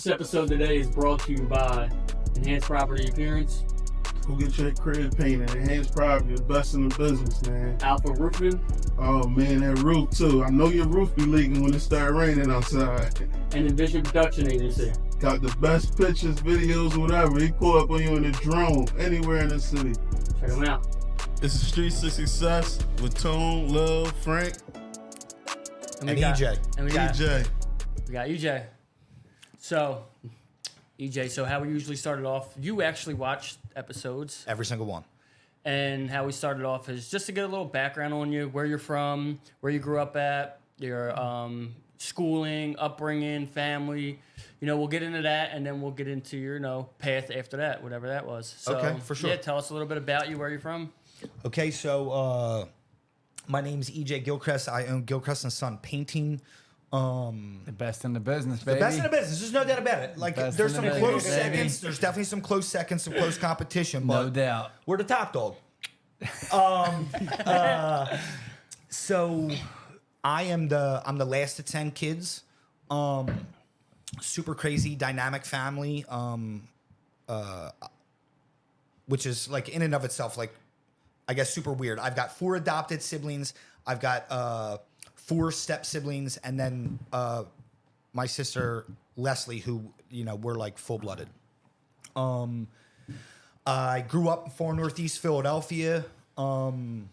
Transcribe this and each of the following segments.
episode today is brought to you by Enhanced Property Appearance, Go get your crib painted. Enhanced property, the best in the business, man. Alpha Roofing, Oh man, that roof too. I know your roof be leaking when it start raining outside. and Envision Production Agency. Got the best pictures, videos, whatever. He pull up on you in a drone anywhere in the city. Check them out. It's the Streets of Success with Tone, Love, Frank, And EJ. And we got EJ. EJ. So, EJ, so how we usually started off, you actually watched episodes, Every single one. and how we started off is just to get a little background on you, where you're from, where you grew up at, your schooling, upbringing, family. You know, we'll get into that, and then we'll get into your, path after that, whatever that was. So, Okay, for sure. Yeah, tell us a little bit about you, where you're from. Okay, so my name's EJ Gilchrist. I own Gilchrist and Son Painting. The best in the business, baby. The best in the business. There's no doubt about it. Like, Best there's in some the close business, baby. seconds. There's definitely some close seconds, some close competition. But No doubt. we're the top dog. So I'm the last of 10 kids. Super crazy, dynamic family. Which is like in and of itself, like, I guess super weird. I've got 4 adopted siblings. I've got 4 step siblings, and then my sister Leslie, who we're like full blooded. I grew up in far northeast Philadelphia, and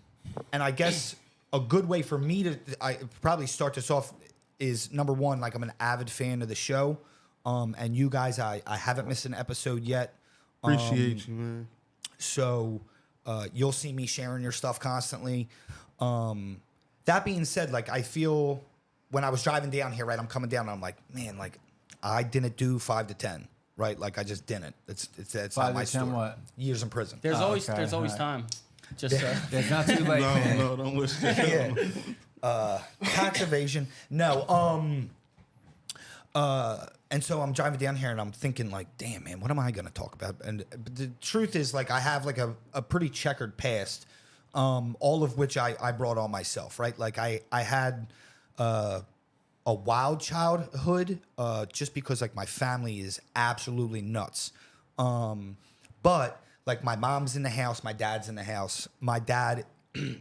I guess a good way for me to probably start this off is, number one, like, I'm an avid fan of the show, and you guys, I haven't missed an episode yet. Appreciate you, man. So you'll see me sharing your stuff constantly. That being said, like, I feel when I was driving down here, right, I'm coming down and I'm like, man, like, I didn't do 5 to 10, right? Like, I just didn't. It's 5 not my to 10 story. what? Years in prison. There's always okay, always alright. time. Just It's not too late, man. No, don't wish that. Yeah. Tax evasion. No. And so I'm driving down here and I'm thinking, like, damn, man, what am I going to talk about? And the truth is, like, I have like a pretty checkered past, all of which I brought on myself, right? Like, I had a wild childhood, just because, like, my family is absolutely nuts. But, like, my mom's in the house, my dad's in the house. My dad is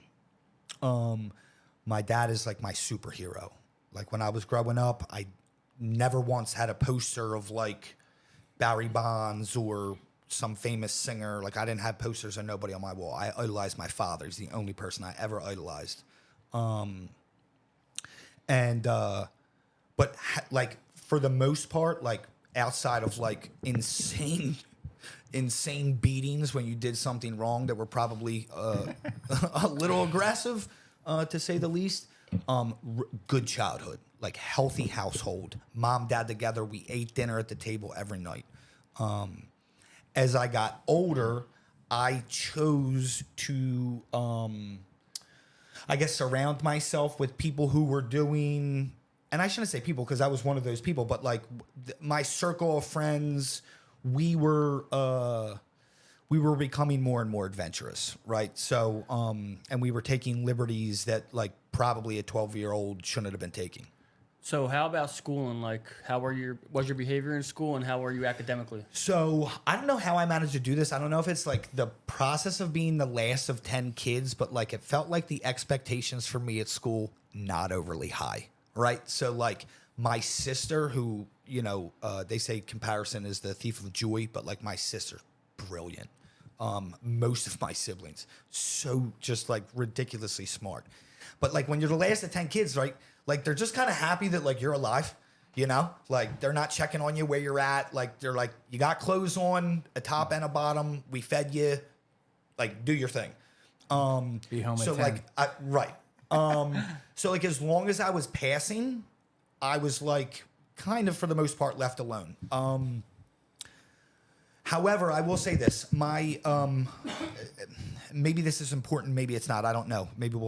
like my superhero. Like, when I was growing up, I never once had a poster of, like, Barry Bonds or some famous singer. Like, I didn't have posters of nobody on my wall. I idolized my father. He's the only person I ever idolized. But like, for the most part, like, outside of, like, insane beatings when you did something wrong that were probably a little aggressive, to say the least, good childhood, like, healthy household, mom, dad together. We ate dinner at the table every night. As I got older, I chose to, I guess, surround myself with people who were doing, and I shouldn't say people because I was one of those people, but, like, my circle of friends, we were becoming more and more adventurous, right? So, and we were taking liberties that, like, probably a 12-year-old shouldn't have been taking. So how about schooling? Like, was your behavior in school, and how were you academically? So I don't know how I managed to do this. I don't know if it's, like, the process of being the last of 10 kids, but, like, it felt like the expectations for me at school, not overly high, right? So, like, my sister, who, they say comparison is the thief of joy, but, like, my sister's brilliant. Most of my siblings, so just, like, ridiculously smart. But, like, when you're the last of 10 kids, right, like, they're just kind of happy that, like, you're alive, like, they're not checking on you where you're at. Like, they're like, you got clothes on, a top and a bottom, we fed you, like, do your thing. Be home So, at 10. like, right. So, like, as long as I was passing, I was, like, kind of, for the most part, left alone. However, I will say this: my maybe this is important, maybe it's not. I don't know. Maybe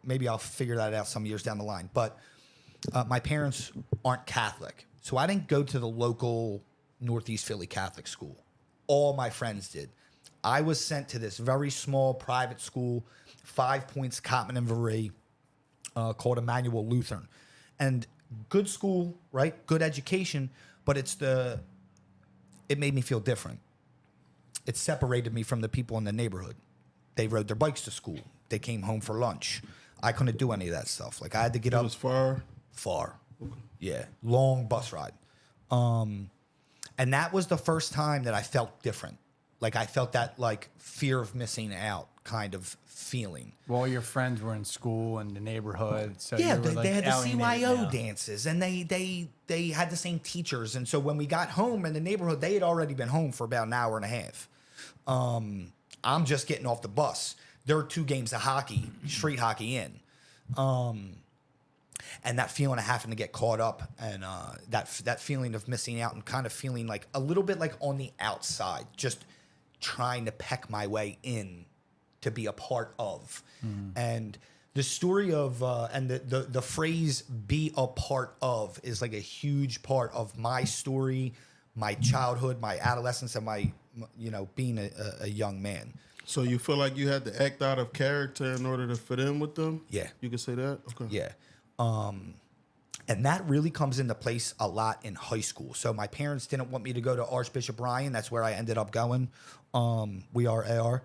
maybe I'll figure that out some years down the line. But my parents aren't Catholic, so I didn't go to the local Northeast Philly Catholic school. All my friends did. I was sent to this very small private school, 5 Points, Cottman and Varee, called Emmanuel Lutheran, and good school, right? Good education. but it made me feel different. It separated me from the people in the neighborhood. They rode their bikes to school. They came home for lunch. I couldn't do any of that stuff. Like I had to get It up was far. Okay. Yeah, long bus ride. And that was the first time that I felt different. Like I felt that like fear of missing out kind of feeling. Well, your friends were in school and the neighborhood, so Yeah, you were, they had the alienated CYO now. dances, and they had the same teachers. And so when we got home in the neighborhood, they had already been home for about an hour and a half. I'm just getting off the bus. There are 2 games of hockey, street hockey in. And that feeling of having to get caught up, and that feeling of missing out, and kind of feeling like a little bit like on the outside, just trying to peck my way in to be a part of. And the story of and the phrase "be a part of" is like a huge part of my story, my childhood, my adolescence, and my being a young man. So you feel like you had to act out of character in order to fit in with them? Yeah. You could say that? Okay. Yeah. And that really comes into place a lot in high school. So my parents didn't want me to go to Archbishop Ryan. That's where I ended up going. We are AR.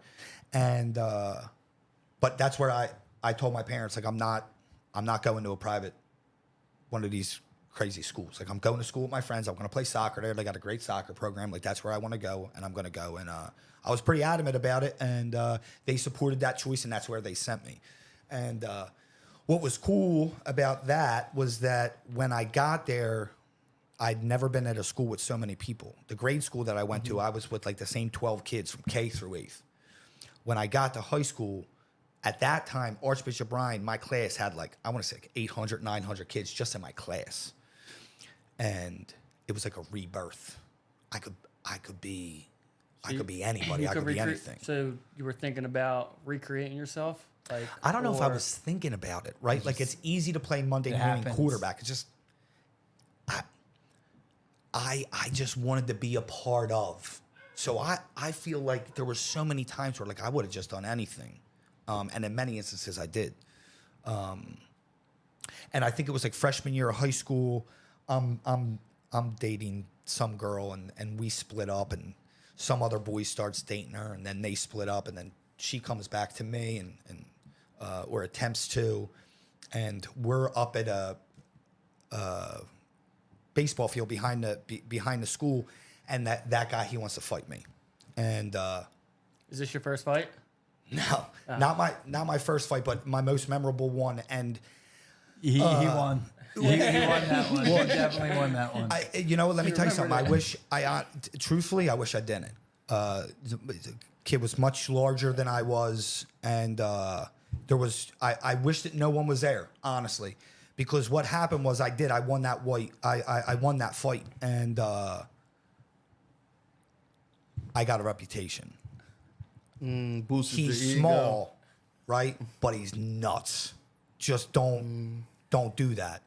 And, but that's where I told my parents, like, I'm not going to a private, one of these crazy schools. Like, I'm going to school with my friends. I'm going to play soccer there. They got a great soccer program. Like, that's where I want to go, and I'm going to go. And, I was pretty adamant about it, and, they supported that choice, and that's where they sent me. And, what was cool about that was that when I got there, I'd never been at a school with so many people. The grade school that I went to, I was with like the same 12 kids from K through 8th. When I got to high school, at that time, Archbishop Ryan, my class had like, I want to say like 800, 900 kids just in my class. And it was like a rebirth. I could be anybody. I could be anything. So you were thinking about recreating yourself? Like, I don't know if I was thinking about it, right? Like it's easy to play Monday morning happens. quarterback. It's just I just wanted to be a part of. So I feel like there were so many times where like I would have just done anything. And in many instances I did. And I think it was like freshman year of high school. I'm dating some girl and we split up, and some other boy starts dating her, and then they split up, and then she comes back to me and or attempts to, and we're up at a baseball field behind the school, and that guy, he wants to fight me. And Is this your first fight? no, not my first fight, but my most memorable one. And He won. He won that one. He definitely won that one. Let me tell you something. Truthfully, I wish I didn't. The kid was much larger than I was, and I wish that no one was there, honestly, because what happened was I won that I won that fight, and I got a reputation. Boosted He's your small, right? But he's nuts. Just don't do that.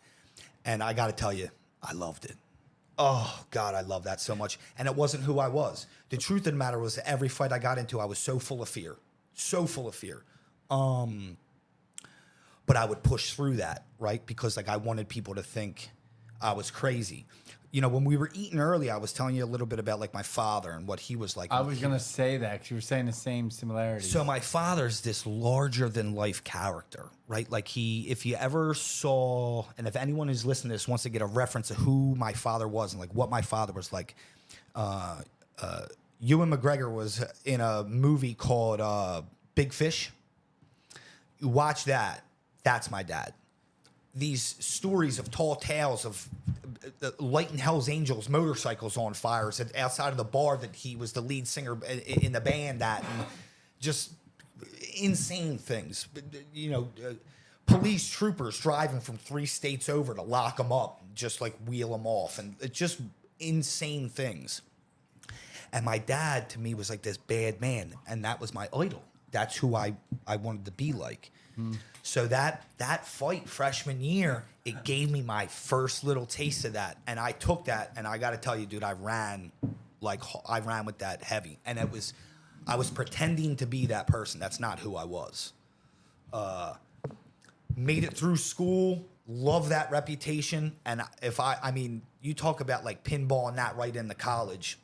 And I got to tell you, I loved it. Oh, God, I love that so much. And it wasn't who I was. The truth of the matter was that every fight I got into, I was so full of fear. So full of fear. But I would push through that, right? Because like I wanted people to think I was crazy. When we were eating early, I was telling you a little bit about like my father and what he was like. I was going to say that because you were saying the same similarities. So my father's this larger than life character, right? Like if you ever saw, and if anyone who's listening to this wants to get a reference of who my father was and like what my father was like, Ewan McGregor was in a movie called Big Fish. You watch that. That's my dad. These stories of tall tales of lighting Hell's Angels motorcycles on fire outside of the bar that he was the lead singer in the band at, and just insane things. Police troopers driving from 3 states over to lock him up, just like wheel him off, and just insane things. And my dad, to me, was like this bad man, and that was my idol. That's who I wanted to be like. So that fight freshman year, it gave me my first little taste of that, and I took that, and I got to tell you, dude, I ran with that heavy, and I was pretending to be that person. That's not who I was. Made it through school, love that reputation. And if I mean, you talk about like pinballing that right into college.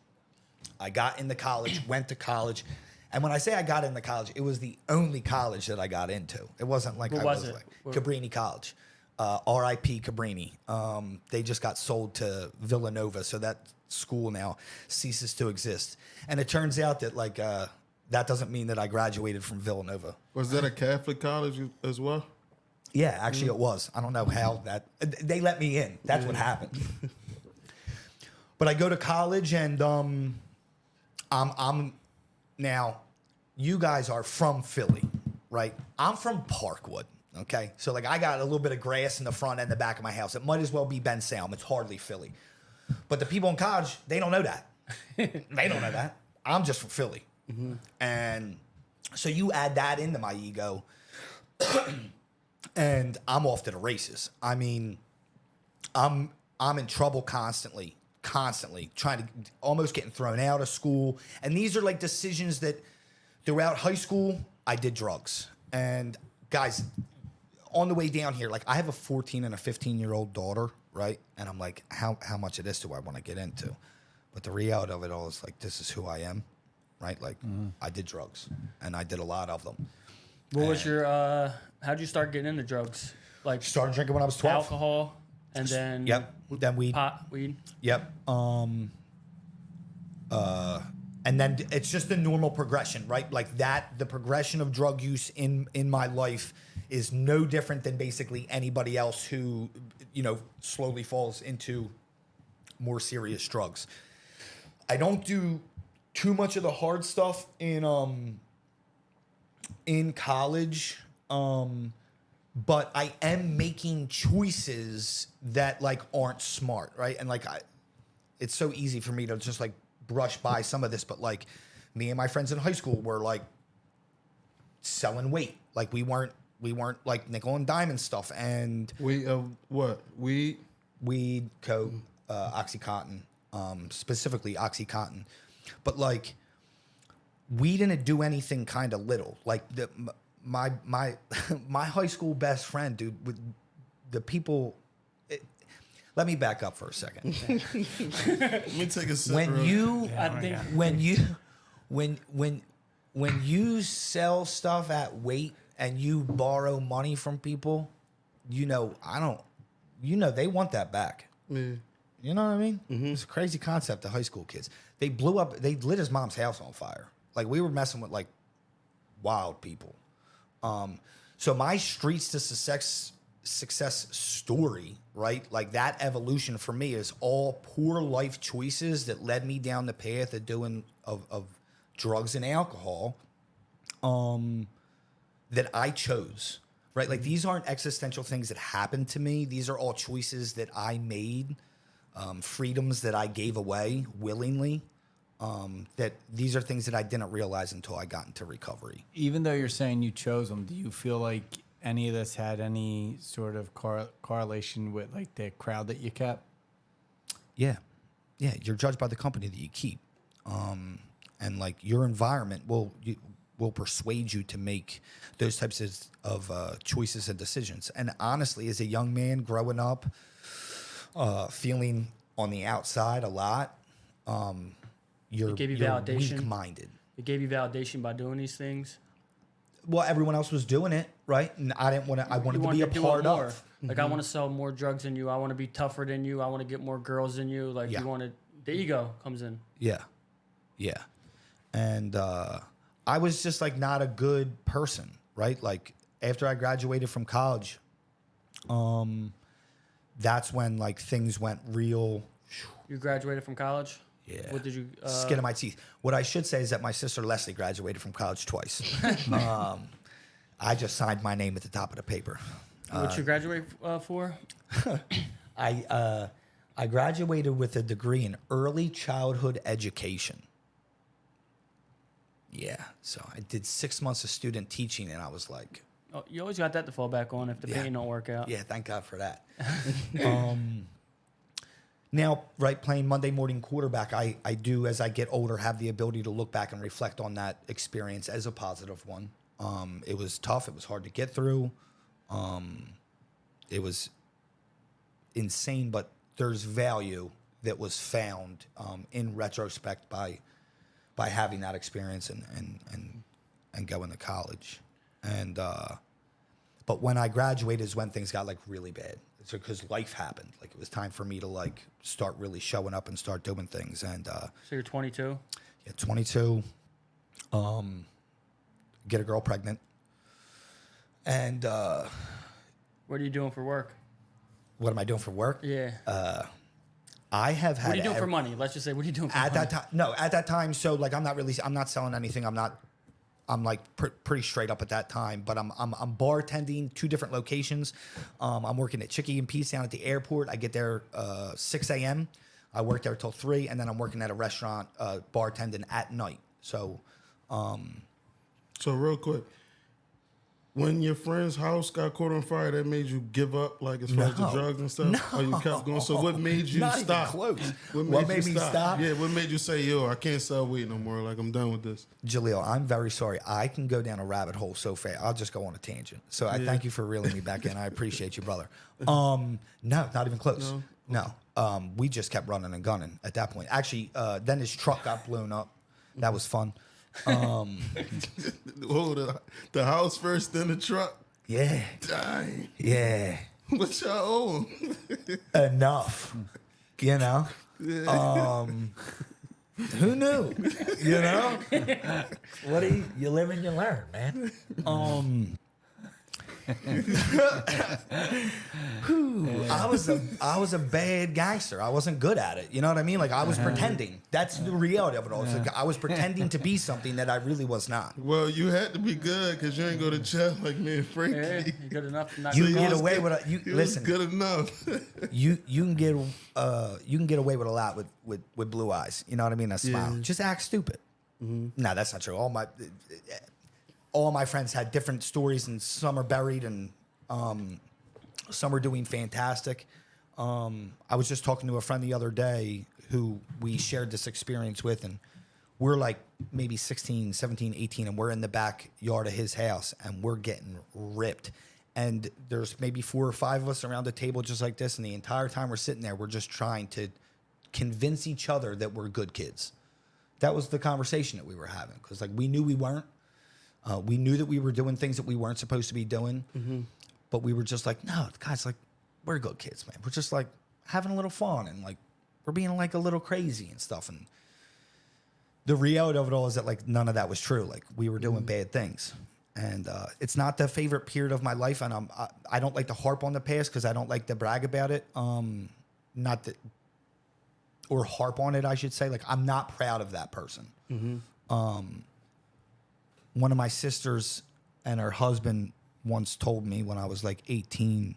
I got into college, went to college. And when I say I got into college, it was the only college that I got into. It wasn't like What was it? like Cabrini College. R.I.P. Cabrini. They just got sold to Villanova, so that school now ceases to exist. And it turns out that like that doesn't mean that I graduated from Villanova. Was that a Catholic college as well? Yeah, actually it was. I don't know how that they let me in. That's what happened. But I go to college and I'm now you guys are from Philly, right? I'm from Parkwood. Okay, so like I got a little bit of grass in the front and the back of my house. It might as well be Ben Salem. It's hardly Philly. But the people in college, they don't know that. They don't know that. I'm just from Philly. And so you add that into my ego and I'm off to the races. I mean, I'm in trouble constantly trying to almost getting thrown out of school. And these are like decisions that throughout high school, I did drugs. And guys, on the way down here, like I have a 14 and a 15-year-old daughter, right? And I'm like, how much of this do I want to get into? But the reality of it all is like, this is who I am, right? Like I did drugs and I did a lot of them. What was your, how'd you start getting into drugs? Like Started drinking when I was 12. alcohol and then Then weed. pot, weed? Yep. And then it's just the normal progression, right? Like that, the progression of drug use in my life is no different than basically anybody else who, you know, slowly falls into more serious drugs. I don't do too much of the hard stuff in college, but I am making choices that like aren't smart, right? And like it's so easy for me to just like brush by some of this, but like me and my friends in high school were like selling weight. Like we weren't like nickel and diamond stuff. And What? Weed? weed, coke, Oxycontin, specifically Oxycontin. But like we didn't do anything kind of little. Like my my high school best friend, dude, with the people. Let me back up for a second. Let me take a sip. When you I think when you sell stuff at weight and you borrow money from people, you know they want that back. Yeah. You know what I mean? It's a crazy concept to high school kids. They lit his mom's house on fire. Like we were messing with like wild people. So my streets to success story, right? Like that evolution for me is all poor life choices that led me down the path of drugs and alcohol that I chose, right? Like these aren't existential things that happened to me. These are all choices that I made, freedoms that I gave away willingly. That these are things that I didn't realize until I got into recovery. Even though you're saying you chose them, do you feel like any of this had any sort of correlation with like the crowd that you kept? Yeah. You're judged by the company that you keep, and like your environment will persuade you to make those types of choices and decisions. And honestly, as a young man growing up, feeling on the outside a lot, you're weak-minded. It gave you validation by doing these things. Well, everyone else was doing it, right? And I didn't want to. I wanted to be a part of. Like I want to sell more drugs than you. I want to be tougher than you. I want to get more girls than you. Like you wanted. The ego comes in. Yeah. And I was just like not a good person, right? Like after I graduated from college, that's when like things went real. You graduated from college? Yeah. What did you? Skin of my teeth. What I should say is that my sister Leslie graduated from college twice. I just signed my name at the top of the paper. What you graduate for? I graduated with a degree in early childhood education. Yeah. So I did 6 months of student teaching, and I was like, Oh, you always got that to fall back on if the pain don't work out. yeah, thank God for that. Now, right, playing Monday morning quarterback, I do, as I get older, have the ability to look back and reflect on that experience as a positive one. It was tough. It was hard to get through. It was insane, but there's value that was found in retrospect by having that experience and going to college. And but when I graduated is when things got like really bad. It's because life happened. Like it was time for me to like start really showing up and start doing things. And So you're 22? yeah, 22. Get a girl pregnant. And What are you doing for work? what am I doing for work? Yeah. I have had. What are you doing for money? Let's just say, what are you doing for money? At that time, no, at that time. So like, I'm not selling anything. I'm like pretty straight up at that time, but I'm bartending 2 different locations. I'm working at Chicky and Pete's down at the airport. I get there 6 a.m. I work there till 3, and then I'm working at a restaurant bartending at night. So, So real quick, when your friend's house got caught on fire, that made you give up, like as far as the No. drugs and stuff? Or you kept going? So what made you Not even stop? close. What made me you stop? Yeah, what made you say, yo, I can't sell weed no more. Like, I'm done with this. Jaleel, I'm very sorry. I can go down a rabbit hole so fast. I'll just go on a tangent. So I thank you for reeling me back in. I appreciate you, brother. No, not even close. No. We just kept running and gunning at that point. Actually, then his truck got blown up. That was fun. Oh, the house first, then the truck. Yeah. Dang. Yeah. What y'all own? Enough. You know? Who knew? You know? What do you live and you learn, man. I was a bad gangster. I wasn't good at it. You know what I mean? Like I was pretending. That's the reality of it all. It's like I was pretending to be something that I really was not. Well, you had to be good because you ain't go to jail like me and Frankie. Yeah, you good enough to not You go can get out. away with a, you It was listen. good enough. You can get away with a lot with blue eyes. You know what I mean? A smile. Just act stupid. No, that's not true. All my friends had different stories, and some are buried, and some are doing fantastic. I was just talking to a friend the other day who we shared this experience with, and we're like maybe 16, 17, 18, and we're in the backyard of his house, and we're getting ripped. And there's maybe 4 or 5 of us around the table just like this, and the entire time we're sitting there, we're just trying to convince each other that we're good kids. That was the conversation that we were having, because like we knew we weren't. We knew that we were doing things that we weren't supposed to be doing, but we were just like, no, guys, like we're good kids, man. We're just like having a little fun, and like we're being like a little crazy and stuff. And the reality of it all is that like none of that was true. Like we were doing bad things. And it's not the favorite period of my life, and I don't like to harp on the past because I don't like to brag about it. Not that, or harp on it, I should say. Like I'm not proud of that person. One of my sisters and her husband once told me when I was like 18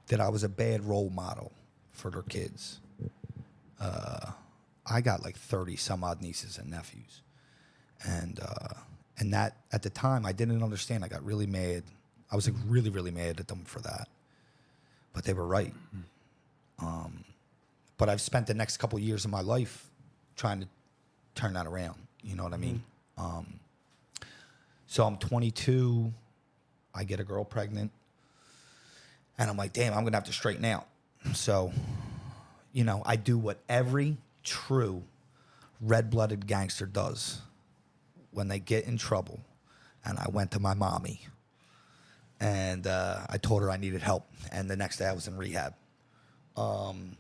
that I was a bad role model for their kids. I got like 30 some odd nieces and nephews, and that at the time I didn't understand. I got really mad. I was like really, really mad at them for that. But they were right. But I've spent the next couple of years of my life trying to turn that around. You know what I mean? So I'm 22. I get a girl pregnant. And I'm like, damn, I'm going to have to straighten out. So, you know, I do what every true red-blooded gangster does when they get in trouble. And I went to my mommy, and I told her I needed help. And the next day I was in rehab. And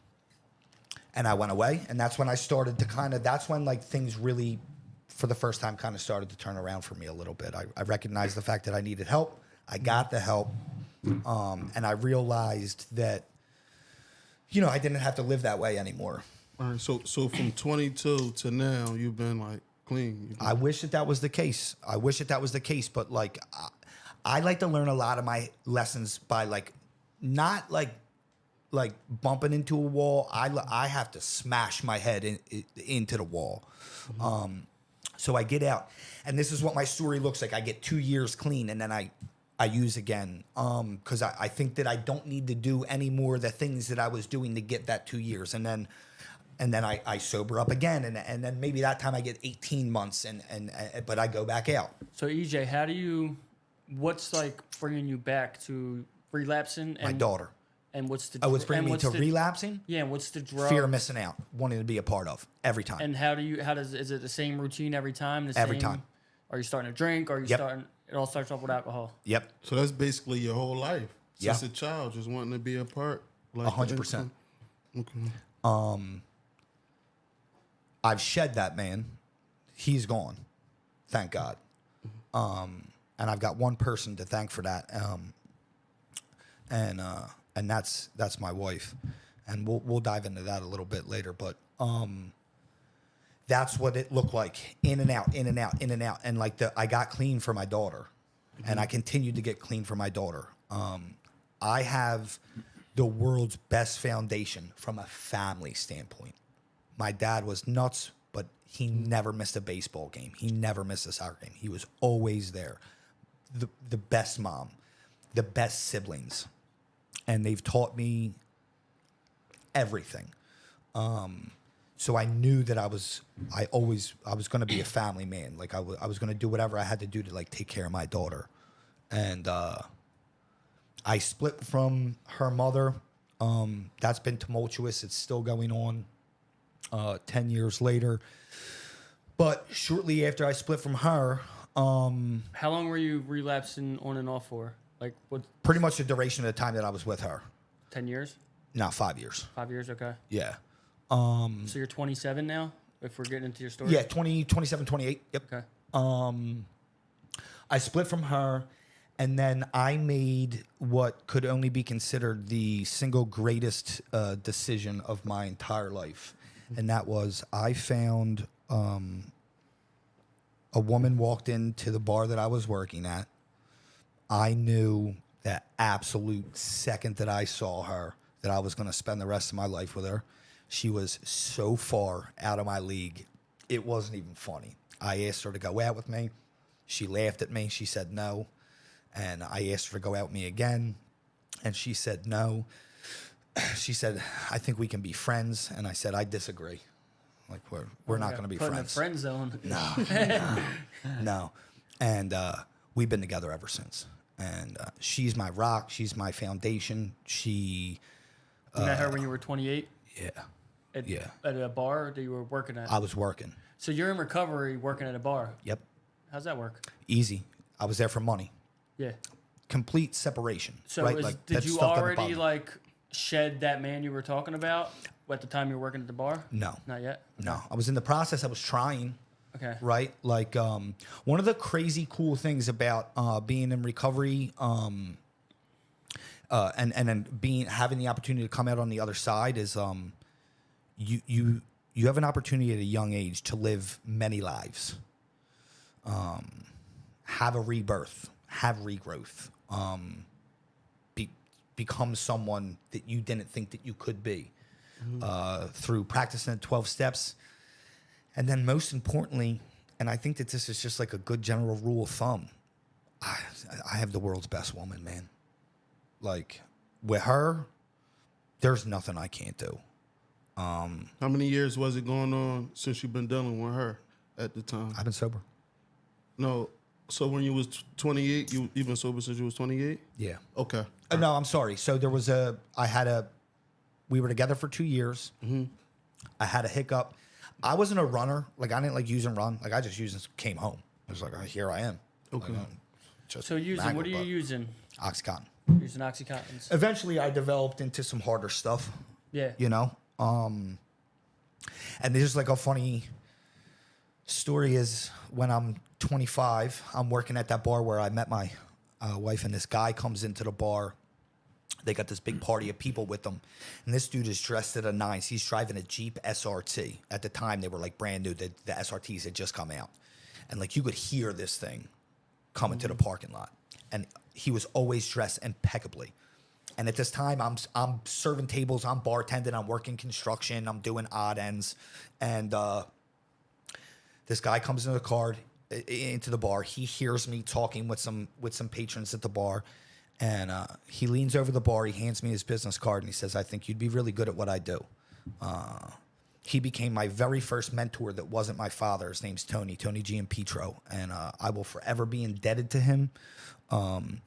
I went away, and that's when I started to that's when like things really, for the first time, kind of started to turn around for me a little bit. I recognized the fact that I needed help. I got the help. And I realized that, you know, I didn't have to live that way anymore. All right, so from 22 to now, you've been like clean. I wish that was the case. But like, I like to learn a lot of my lessons by like, not like bumping into a wall. I have to smash my head into the wall. So I get out, and this is what my story looks like. I get 2 years clean, and then I use again, because I think that I don't need to do any more of the things that I was doing to get that 2 years, and then I sober up again, and then maybe that time I get 18 months, but I go back out. So EJ, what's like bringing you back to relapsing? And My daughter. And what's the Oh, it's bringing and me what's to the, relapsing. Yeah, and what's the drug? Fear of missing out, wanting to be a part of every time. And is it the same routine every time? Every time. Are you starting to drink? Are you Yep. starting? It all starts off with alcohol. Yep. So that's basically your whole life Yeah. since a child, just wanting to be a part. Like 100%. Okay. I've shed that man. He's gone. Thank God. And I've got one person to thank for that. And that's my wife. And we'll dive into that a little bit later. But that's what it looked like. In and out, in and out, in and out. And like I got clean for my daughter. And I continued to get clean for my daughter. I have the world's best foundation from a family standpoint. My dad was nuts, but he never missed a baseball game. He never missed a soccer game. He was always there. The best mom, the best siblings, and they've taught me everything. So I knew that I was going to be a family man. Like I was going to do whatever I had to do to like take care of my daughter. And I split from her mother. That's been tumultuous. It's still going on 10 years later. But shortly after I split from her, How long were you relapsing on and off for? Like what? pretty much the duration of the time that I was with her. 10 years? No, 5 years. 5 years? Okay. Yeah. So you're 27 now. If we're getting into your story. Yeah, 27, 28. Yep. Okay. I split from her, and then I made what could only be considered the single greatest decision of my entire life. And that was I found a woman walked into the bar that I was working at. I knew that absolute second that I saw her that I was going to spend the rest of my life with her. She was so far out of my league, it wasn't even funny. I asked her to go out with me. She laughed at me. She said no. And I asked her to go out with me again. And she said no. She said, I think we can be friends. And I said, I disagree. Like, we're not going to be Put in the friends. friend zone. No. And we've been together ever since. And she's my rock. She's my foundation. She... You met her when you were 28? Yeah. At a bar that you were working at? I was working. So you're in recovery working at a bar. Yep. How's that work? Easy. I was there for money. Yeah. Complete separation. So right? did that you stuff doesn't already bother me. like shed that man you were talking about at the time you were working at the bar? No. Not yet? No. I was in the process. I was trying. Okay. Right? Like, one of the crazy cool things about being in recovery and then having the opportunity to come out on the other side is you have an opportunity at a young age to live many lives, have a rebirth, have regrowth, become someone that you didn't think that you could be through practicing the 12 steps. And then most importantly, and I think that this is just like a good general rule of thumb, I have the world's best woman, man. Like, with her, there's nothing I can't do. How many years was it going on since you've been dealing with her at the time? I've been sober. No. So when you was 28, you've been sober since you was 28? Yeah. Okay. No, I'm sorry. So there was we were together for 2 years. Mm-hmm. I had a hiccup. I wasn't a runner. Like, I didn't like use and run. Like, I just used and came home. I was like, oh, here I am. Okay. Like, just So what are you using? Oxycontin. Using Oxycontins. Eventually, I developed into some harder stuff. Yeah. You know? And there's like a funny story is when I'm 25, I'm working at that bar where I met my wife, and this guy comes into the bar. They got this big party of people with them. And this dude is dressed to the nines. He's driving a Jeep SRT. At the time, they were like brand new. The SRTs had just come out. And like you could hear this thing coming to the parking lot. And he was always dressed impeccably. And at this time, I'm serving tables, I'm bartending, I'm working construction, I'm doing odd ends. And this guy comes into the bar. He hears me talking with some patrons at the bar. And he leans over the bar. He hands me his business card, and he says, I think you'd be really good at what I do. he became my very first mentor that wasn't my father. His name's Tony G. and Petro, and I will forever be indebted to him.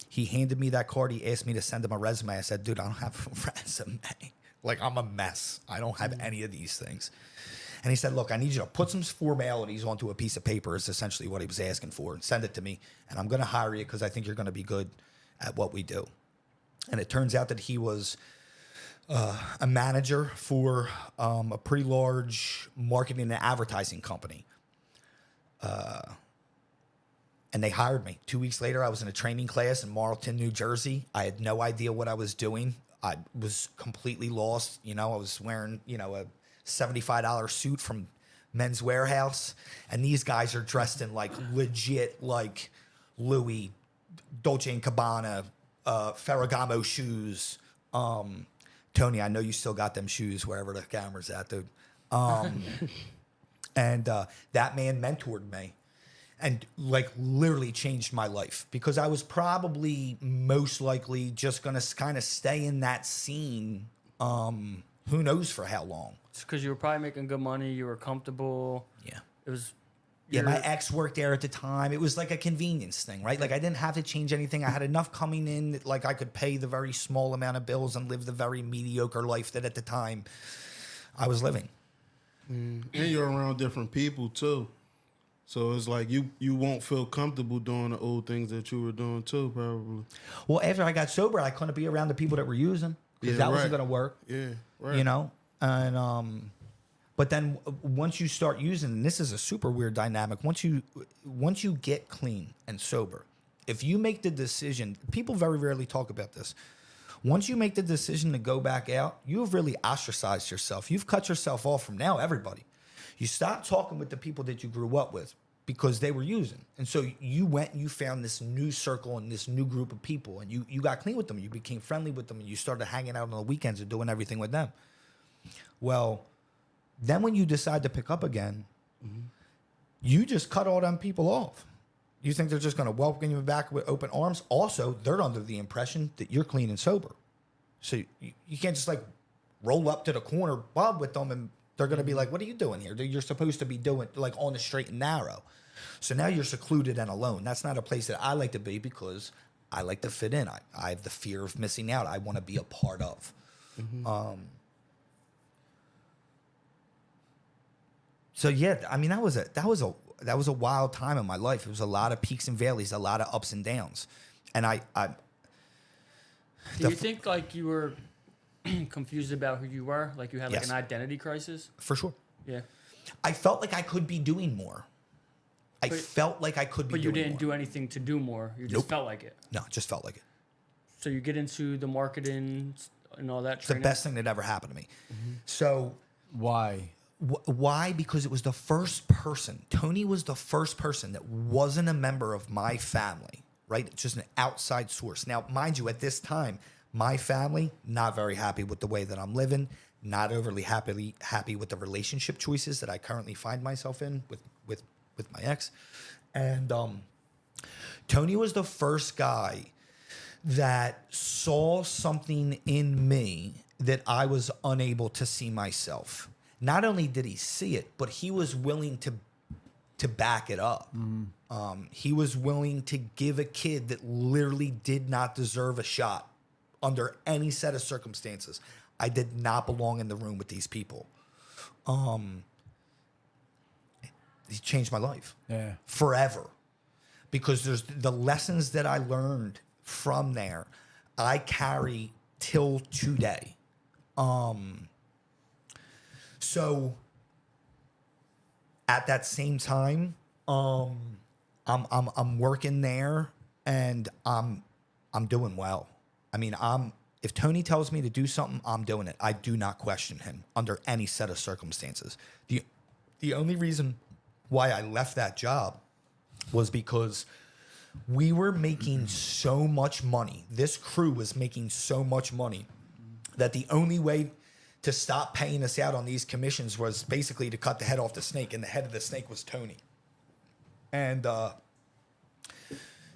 He handed me that card. He asked me to send him a resume. I said, dude, I don't have a resume. Like, I'm a mess. I don't have any of these things. And he said, look, I need you to put some formalities onto a piece of paper is essentially what he was asking for, and send it to me. And I'm going to hire you because I think you're going to be good at what we do. And it turns out that he was a manager for a pretty large marketing and advertising company. And they hired me. 2 weeks later, I was in a training class in Marlton, New Jersey. I had no idea what I was doing. I was completely lost. You know, I was wearing, you know, a $75 suit from Men's Warehouse. And these guys are dressed in like legit, like Louis, Dolce & Gabbana, Ferragamo shoes. Tony, I know you still got them shoes wherever the camera's at, dude. And that man mentored me and like literally changed my life, because I was probably most likely just going to kind of stay in that scene. Who knows for how long? It's because you were probably making good money. You were comfortable. Yeah. It was. Yeah, my ex worked there at the time. It was like a convenience thing, right? Like I didn't have to change anything. I had enough coming in that like I could pay the very small amount of bills and live the very mediocre life that at the time I was living. And you're around different people too. So it's like you won't feel comfortable doing the old things that you were doing too, probably. Well, after I got sober, I couldn't be around the people that were using, because that wasn't going to work. Yeah, right. You know? And but then once you start using, and this is a super weird dynamic, once you get clean and sober, if you make the decision, people very rarely talk about this. Once you make the decision to go back out, you've really ostracized yourself. You've cut yourself off from now everybody. You stop talking with the people that you grew up with because they were using. And so you went and you found this new circle and this new group of people, and you got clean with them. You became friendly with them, and you started hanging out on the weekends and doing everything with them. Well, then when you decide to pick up again, you just cut all them people off. You think they're just going to welcome you back with open arms? Also, they're under the impression that you're clean and sober. So you can't just like roll up to the corner Bob with them, and they're going to be like, what are you doing here? You're supposed to be doing like on the straight and narrow. So now you're secluded and alone. That's not a place that I like to be, because I like to fit in. I have the fear of missing out. I want to be a part of. So yeah, I mean, that was a wild time in my life. It was a lot of peaks and valleys, a lot of ups and downs. And Do you think like you were confused about who you were? Like you had like Yes. an identity crisis? for sure, Yeah. I felt like I could be doing more. I But- felt like I could be But you doing didn't more. do anything to do more. You just Nope. felt like it. No, it just felt like it. So you get into the marketing and all that It's the training. best thing that ever happened to me. So Why? why? Because it was the first person. Tony was the first person that wasn't a member of my family, right? Just an outside source. Now, mind you, at this time, my family, not very happy with the way that I'm living, not overly happy with the relationship choices that I currently find myself in with my ex. And Tony was the first guy that saw something in me that I was unable to see myself. Not only did he see it, but he was willing to back it up. He was willing to give a kid that literally did not deserve a shot under any set of circumstances. I did not belong in the room with these people. He changed my life. Yeah. Forever. Because there's the lessons that I learned from there, I carry till today. So at that same time, I'm working there, and I'm doing well. I mean, if Tony tells me to do something, I'm doing it. I do not question him under any set of circumstances. The only reason why I left that job was because we were making so much money. This crew was making so much money that the only way to stop paying us out on these commissions was basically to cut the head off the snake, and the head of the snake was Tony. And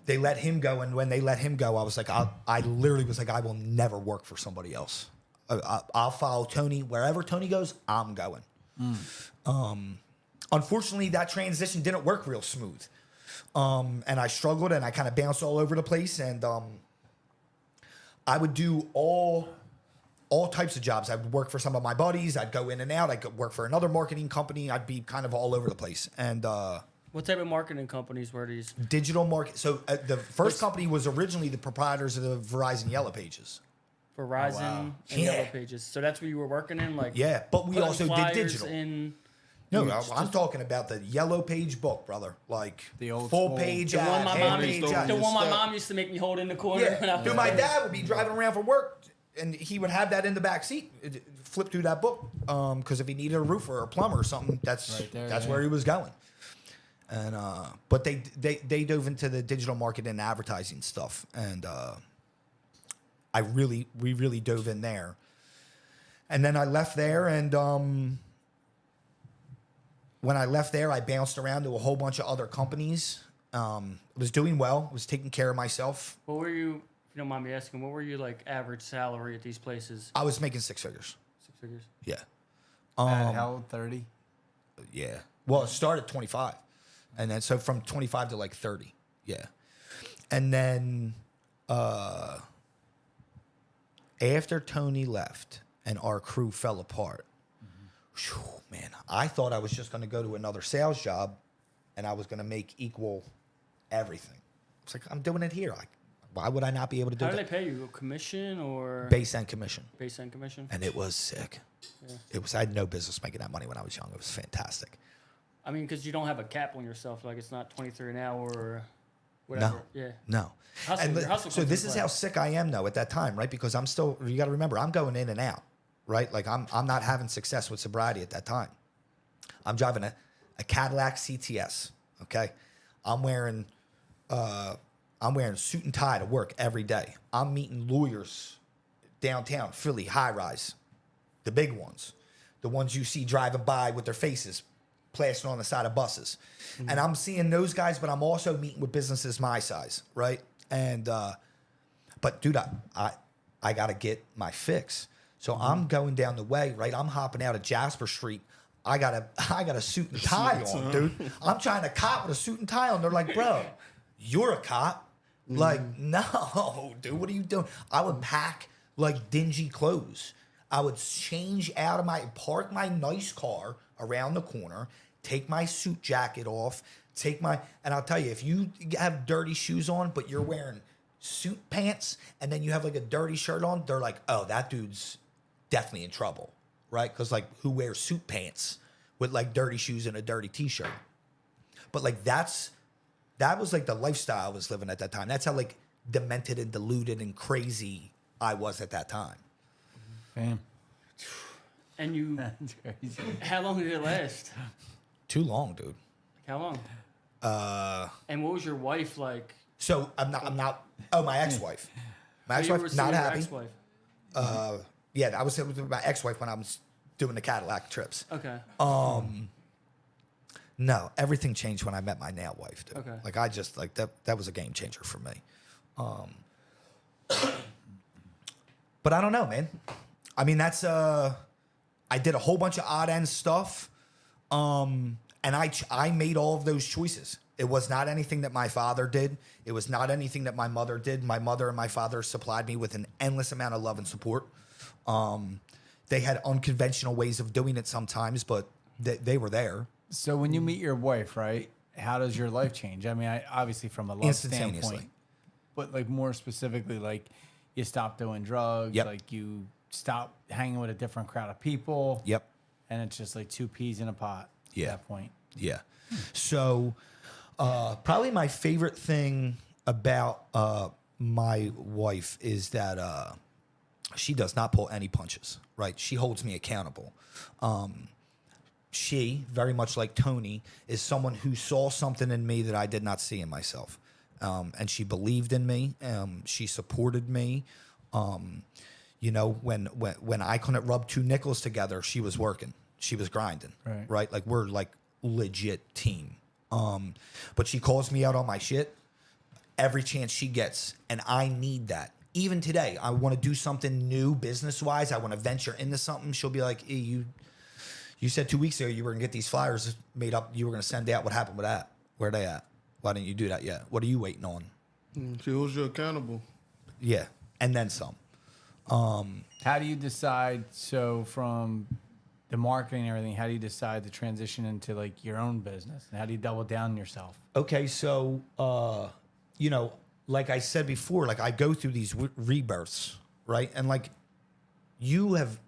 they let him go, and when they let him go, I was like, I literally was like, I will never work for somebody else. I'll follow Tony. Wherever Tony goes, I'm going. Unfortunately, that transition didn't work real smooth. And I struggled and I kind of bounced all over the place. And I would do all types of jobs. I would work for some of my buddies. I'd go in and out. I could work for another marketing company. I'd be kind of all over the place. And What type of marketing companies were these? digital market. So the first company was originally the proprietors of the Verizon Yellow Pages. Verizon and Yeah. Yellow Pages. So that's where you were working in, like Yeah, but we putting also did flyers digital. In No, I'm talking about the Yellow Page book, brother. Like The old full school. page the one ad, my half mom page used ad. the one my stuff. mom used to make me hold in the corner. when I Yeah, was dude, my little. dad would be driving around from work, and he would have that in the back seat. Flip through that book, because if he needed a roofer or a plumber or something, that's Right there, that's yeah. where he was going. And but they dove into the digital marketing and advertising stuff, and we really dove in there. And then I left there, and when I left there, I bounced around to a whole bunch of other companies. Was doing well, was taking care of myself. What were you? If you don't mind me asking, what were your like average salary at these places? I was making six figures. 6 figures. Yeah. At hell 30. Yeah. Well, it started at 25. And then so from 25 to like 30. Yeah. And then after Tony left and our crew fell apart, whew, man, I thought I was just going to go to another sales job and I was going to make equal everything. It's like, I'm doing it here. Like, why would I not be able to do How do they that? pay you? A commission or Base and commission. base end commission? And it was sick. Yeah. It was, I had no business making that money when I was young. It was fantastic. I mean, because you don't have a cap on yourself. Like it's not 23 an hour or whatever. No. Yeah. No. Hustle- And your hustle so comes this into is play. how sick I am though at that time, right? Because I'm still, you got to remember, I'm going in and out, right? Like I'm not having success with sobriety at that time. I'm driving a Cadillac CTS. Okay. I'm wearing suit and tie to work every day. I'm meeting lawyers downtown Philly, high rise, the big ones, the ones you see driving by with their faces plastered on the side of buses. Mm-hmm. And I'm seeing those guys, but I'm also meeting with businesses my size, right? And but dude, I got to get my fix. So Mm-hmm. I'm going down the way, right? I'm hopping out of Jasper Street. I got a suit and tie on, dude. I'm trying to cop with a suit and tie on. They're like, bro, you're a cop. Like, no, dude, what are you doing? I would pack like dingy clothes. I would change out of park my nice car around the corner, take my suit jacket off, and I'll tell you, if you have dirty shoes on, but you're wearing suit pants and then you have like a dirty shirt on, they're like, oh, that dude's definitely in trouble, right? Because like, who wears suit pants with like dirty shoes and a dirty t-shirt? But like, that was like the lifestyle I was living at that time. That's how like demented and deluded and crazy I was at that time. Damn. And you, That's crazy. how long did it last? Too long, dude. How long? And what was your wife like? So I'm not. Oh, my ex-wife. My You were ex-wife seeing not your happy. ex-wife. Yeah, I was with my ex-wife when I was doing the Cadillac trips. Okay. No, everything changed when I met my now wife, dude. Okay. Like I just like that was a game changer for me. But I don't know, man. I mean, that's I did a whole bunch of odd end stuff. And I made all of those choices. It was not anything that my father did. It was not anything that my mother did. My mother and my father supplied me with an endless amount of love and support. They had unconventional ways of doing it sometimes, but they were there. So when you meet your wife, right? How does your life change? I mean, obviously from a love Instantaneously. standpoint, but like more specifically, like you stop doing drugs, Yep. like you stop hanging with a different crowd of people. Yep. And it's just like two peas in a pot Yeah. at that point. Yeah. So, probably my favorite thing about my wife is that she does not pull any punches, right? She holds me accountable. She, very much like Tony, is someone who saw something in me that I did not see in myself. And she believed in me. She supported me. You know, when I couldn't rub two nickels together, she was working. She was grinding. Right? Like we're like legit team. But she calls me out on my shit every chance she gets, and I need that. Even today, I want to do something new business wise. I want to venture into something. She'll be like, hey, You said 2 weeks ago you were going to get these flyers made up. You were going to send out. What happened with that? Where are they at? Why didn't you do that yet? What are you waiting on? She holds you accountable. Yeah, and then some. How do you decide? So from the marketing and everything, how do you decide to transition into like your own business? And how do you double down on yourself? Okay, so you know, like I said before, like I go through these rebirths, right? And like you've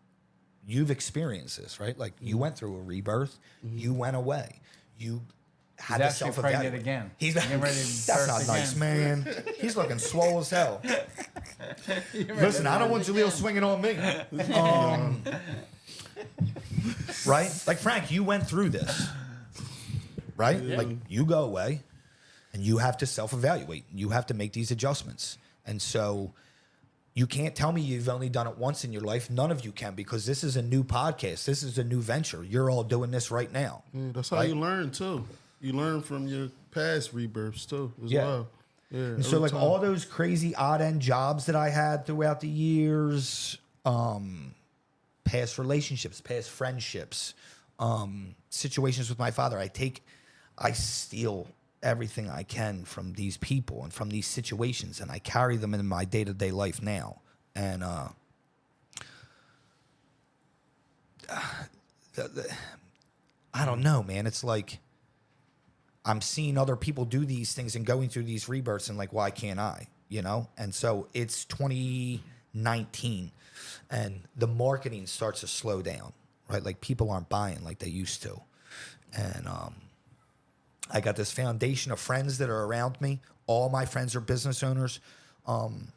experienced this, right? Like you went through a rebirth, you went away, you had He's to actually self-evaluate. pregnant again. He's getting ready to that's birth not nice, again. man. He's looking swole as hell. Listen, I don't want Jaleel swinging on me. Right? Like Frank, you went through this, right? Yeah. Like you go away, and you have to self-evaluate. You have to make these adjustments, and so you can't tell me you've only done it once in your life. None of you can, because this is a new podcast. This is a new venture. You're all doing this right now. Yeah, that's how Right? you learn too. You learn from your past rebirths too, as Yeah. well. Yeah. And so, like all those crazy odd end jobs that I had throughout the years, past relationships, past friendships, situations with my father, I steal everything I can from these people and from these situations, and I carry them in my day to day life now. And I don't know, man. It's like I'm seeing other people do these things and going through these rebirths, and like, why can't I? You know? And so it's 2019, and the marketing starts to slow down, right? Like people aren't buying like they used to. And I got this foundation of friends that are around me. All my friends are business owners. And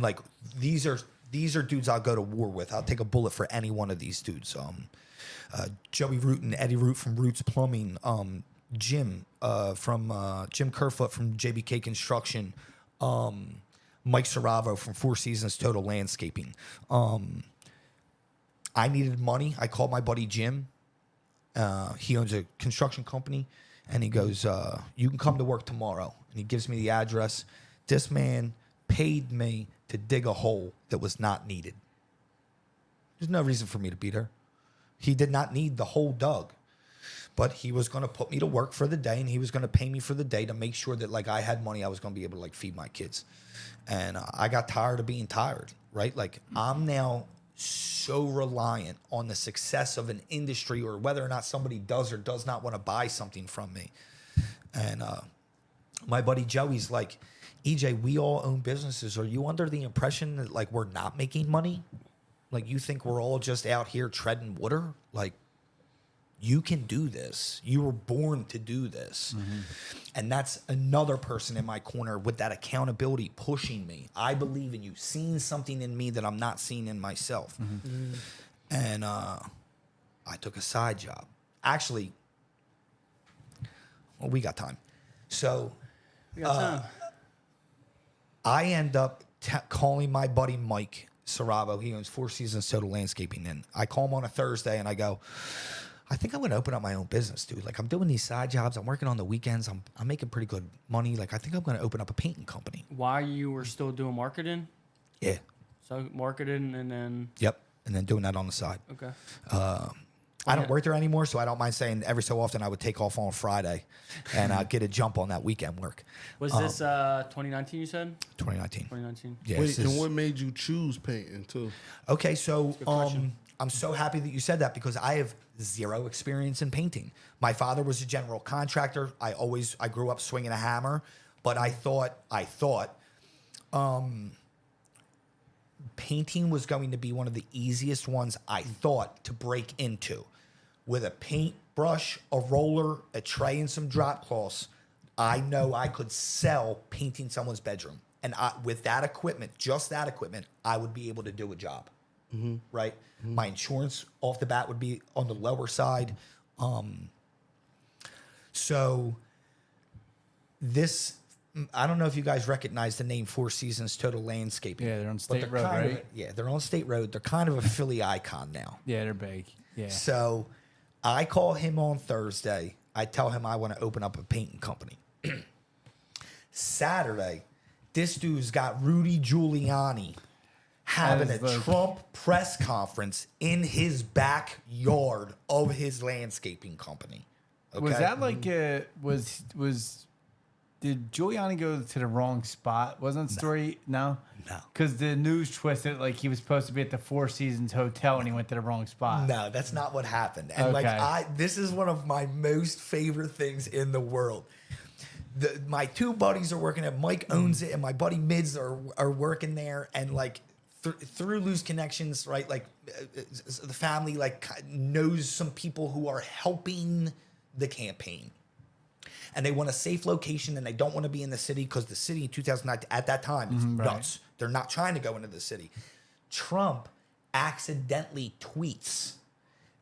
like these are dudes I'll go to war with. I'll take a bullet for any one of these dudes. Joey Root and Eddie Root from Roots Plumbing, Jim from Jim Kerfoot from JBK Construction, Mike Saravo from Four Seasons Total Landscaping. I needed money. I called my buddy Jim. He owns a construction company, and he goes, "You can come to work tomorrow." And he gives me the address. This man paid me to dig a hole that was not needed. There's no reason for me to be there. He did not need the hole dug, but he was going to put me to work for the day, and he was going to pay me for the day to make sure that like I had money, I was going to be able to like feed my kids. And I got tired of being tired, right? Like I'm now so reliant on the success of an industry or whether or not somebody does or does not want to buy something from me. And my buddy Joey's like, EJ, we all own businesses. Are you under the impression that like we're not making money? Like you think we're all just out here treading water? Like you can do this. You were born to do this. Mm-hmm. And that's another person in my corner with that accountability pushing me. I believe in you, seeing something in me that I'm not seeing in myself. Mm-hmm. And I took a side job. Actually, well, we got time. So We got time. I end up calling my buddy Mike Saravo. He owns Four Seasons Total Landscaping. And I call him on a Thursday and I go, I think I'm going to open up my own business, dude. Like I'm doing these side jobs. I'm working on the weekends. I'm making pretty good money. Like I think I'm going to open up a painting company. While you were still doing marketing? Yeah. So marketing and then... Yep. And then doing that on the side. Okay. I don't work there anymore, so I don't mind saying every so often I would take off on Friday and get a jump on that weekend work. Was this 2019 you said? 2019. 2019. Yeah. Wait, and what made you choose painting too? Okay, so question. I'm so happy that you said that because I have zero experience in painting. My father was a general contractor. I grew up swinging a hammer, but I thought painting was going to be one of the easiest ones I thought to break into. With a paintbrush, a roller, a tray, and some drop cloths, I know I could sell painting someone's bedroom. And with that equipment, just that equipment, I would be able to do a job. Mm-hmm. Right? Mm-hmm. My insurance off the bat would be on the lower side. So this, I don't know if you guys recognize the name Four Seasons Total Landscaping. Yeah, they're on State Road, kind of- right? yeah, they're on State Road. They're kind of a Philly icon now. Yeah, they're big. Yeah. So I call him on Thursday. I tell him I want to open up a painting company. Saturday, this dude's got Rudy Giuliani having As a the- Trump press conference in his backyard of his landscaping company. Okay? Was that like a was? Did Giuliani go to the wrong spot? Wasn't the story? No. No. Because the news twisted it like he was supposed to be at the Four Seasons Hotel and he went to the wrong spot. No, that's not what happened. And Okay. this is one of my most favorite things in the world. My two buddies are working at. Mike owns it, and my buddy Mids are working there. And like through loose connections, right? Like the family like knows some people who are helping the campaign. And they want a safe location, and they don't want to be in the city because the city in 2009 at that time is nuts. They're not trying to go into the city. Trump accidentally tweets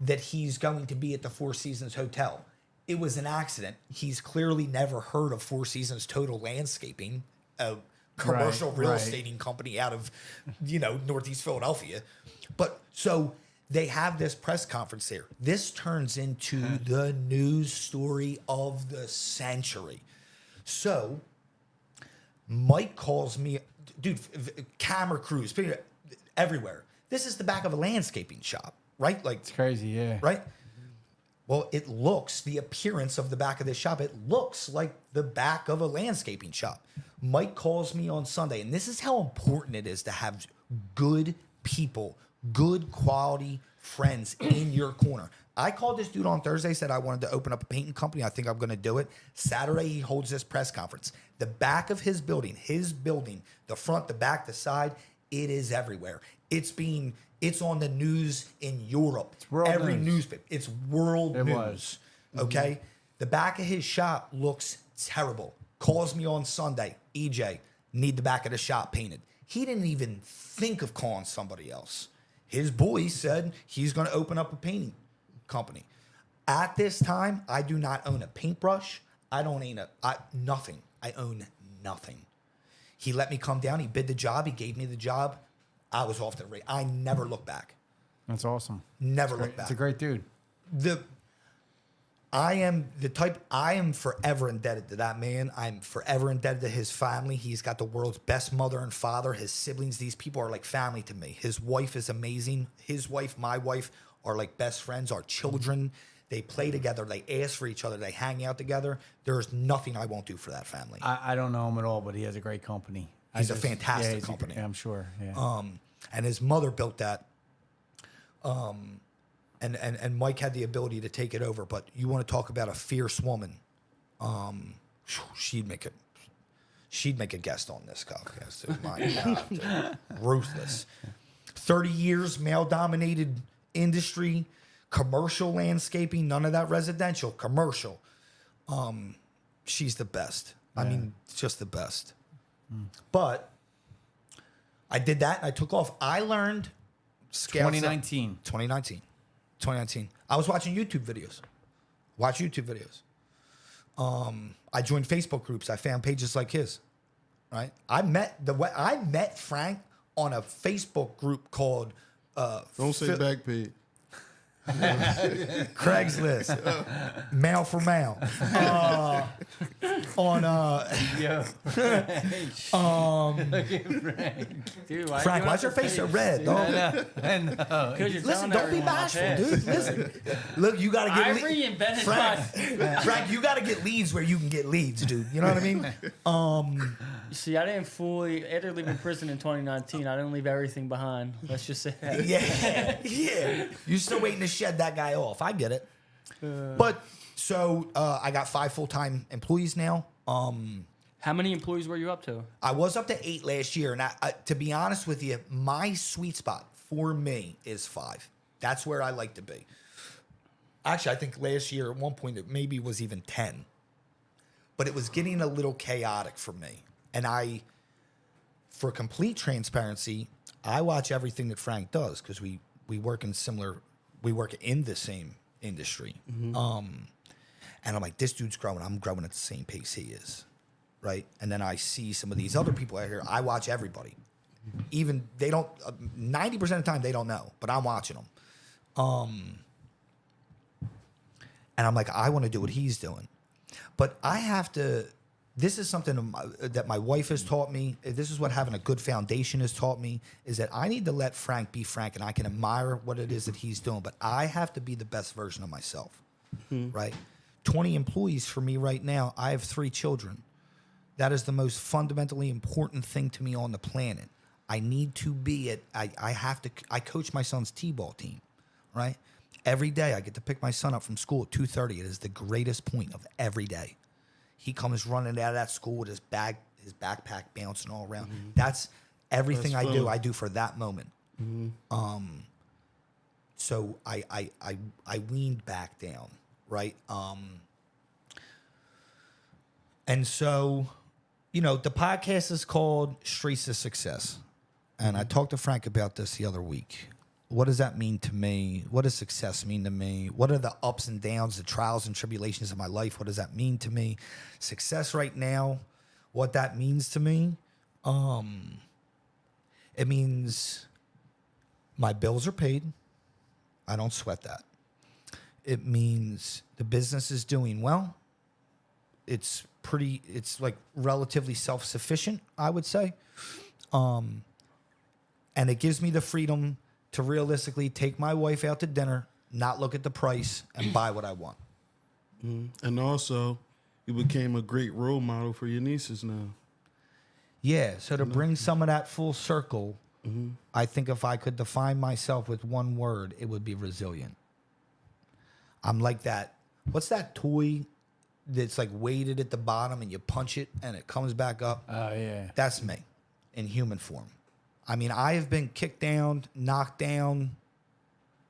that he's going to be at the Four Seasons Hotel. It was an accident. He's clearly never heard of Four Seasons Total Landscaping, a commercial real estating company out of, Northeast Philadelphia. But so they have this press conference there. This turns into the news story of the century. So Mike calls me, dude, camera crews, everywhere. This is the back of a landscaping shop, right? Like, It's crazy, yeah. right? Well, the appearance of the back of this shop, it looks like the back of a landscaping shop. Mike calls me on Sunday, and this is how important it is to have good people, good quality friends in your corner. I called this dude on Thursday, said I wanted to open up a painting company. I think I'm going to do it. Saturday, he holds this press conference. The back of his building, the front, the back, the side, it is everywhere. It's on the news in Europe. It's world every news. newspaper. It's world It news. was. Okay? The back of his shop looks terrible. Calls me on Sunday. EJ, need the back of the shop painted. He didn't even think of calling somebody else. His boy said he's going to open up a painting company. At this time, I do not own a paintbrush. I don't own nothing. I own nothing. He let me come down. He bid the job. He gave me the job. I was off the race. I never look back. That's awesome. Never look back. It's a great dude. I am forever indebted to that man. I'm forever indebted to his family. He's got the world's best mother and father. His siblings, these people are like family to me. His wife is amazing. His wife, my wife, are like best friends. Our children, they play together. They ask for each other. They hang out together. There's nothing I won't do for that family. I don't know him at all, but he has a great company. He's a fantastic company. I'm sure. Yeah. And his mother built that. And Mike had the ability to take it over. But you want to talk about a fierce woman? She'd make a guest on this podcast. Too. My God, dude. Ruthless. 30 years, male-dominated industry, commercial landscaping, none of that residential, commercial. She's the best. I mean, just the best. But I did that and I took off. I learned scales up. 2019. 2019. I was watching YouTube videos. I joined Facebook groups. I found pages like his. Right. I met Frank on a Facebook group called Don't say back page. Craigslist, male for male. Dude, why Frank, you why's your have to face so pay? red, dog? I know. Because you're Listen, telling don't be everyone I'll bashful, pass. dude. Listen, look, you gotta I get reinvented my. Frank, you gotta get leads where you can get leads, dude. You know what I mean? See, I didn't after leaving prison in 2019, I didn't leave everything behind. Let's just say that. Yeah. You're still waiting to shed that guy off. I get it. But so I got 5 full-time employees now. How many employees were you up to? I was up to 8 last year, and to be honest with you, my sweet spot for me is 5. That's where I like to be. Actually, I think last year at one point it maybe was even 10. But it was getting a little chaotic for me. And for complete transparency, I watch everything that Frank does because we work in the same industry. And I'm like, this dude's growing. I'm growing at the same pace he is. Right. And then I see some of these other people out here. I watch everybody. Even they don't, 90% of the time they don't know, but I'm watching them. And I'm like, I want to do what he's doing. But I have to this is something that my wife has taught me. This is what having a good foundation has taught me, is that I need to let Frank be Frank, and I can admire what it is that he's doing, but I have to be the best version of myself, right? 20 employees for me right now. I have 3 children. That is the most fundamentally important thing to me on the planet. I need to be it. I coach my son's t-ball team, right? Every day I get to pick my son up from school at 2:30. It is the greatest point of every day. He comes running out of that school with his backpack bouncing all around. That's everything That's I do for that moment. So I weaned back down, right? And so, you know, the podcast is called Streets of Success. And I talked to Frank about this the other week. What does that mean to me? What does success mean to me? What are the ups and downs, the trials and tribulations of my life? What does that mean to me? Success right now, what that means to me, it means my bills are paid. I don't sweat that. It means the business is doing well. It's like relatively self-sufficient, I would say. And it gives me the freedom to realistically take my wife out to dinner, not look at the price, and buy what I want. And also, you became a great role model for your nieces now. Yeah, so to bring some of that full circle, I think if I could define myself with one word, it would be resilient. I'm like that. What's that toy that's like weighted at the bottom and you punch it and it comes back up? Oh, yeah. That's me in human form. I mean, I have been kicked down, knocked down,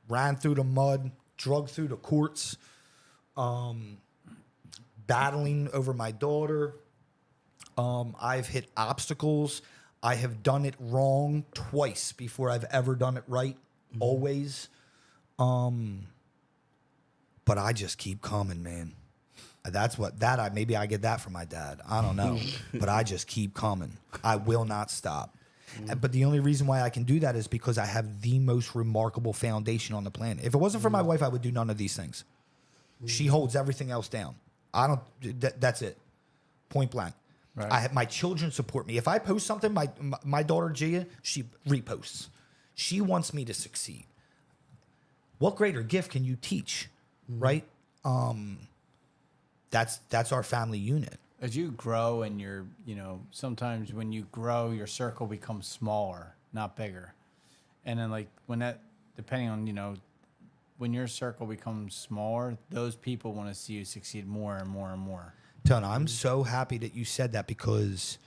ran through the mud, drugged through the courts, battling over my daughter. I've hit obstacles. I have done it wrong twice before I've ever done it right, always. But I just keep coming, man. Maybe I get that from my dad. I don't know. But I just keep coming. I will not stop. But the only reason why I can do that is because I have the most remarkable foundation on the planet. If it wasn't for my wife, I would do none of these things. She holds everything else down. That's it. Point blank. Right. My children support me. If I post something, my daughter Gia, she reposts. She wants me to succeed. What greater gift can you teach, right? That's our family unit. As you grow and sometimes when you grow, your circle becomes smaller, not bigger. And then depending on, when your circle becomes smaller, those people want to see you succeed more and more and more. Tony, I'm so happy that you said that because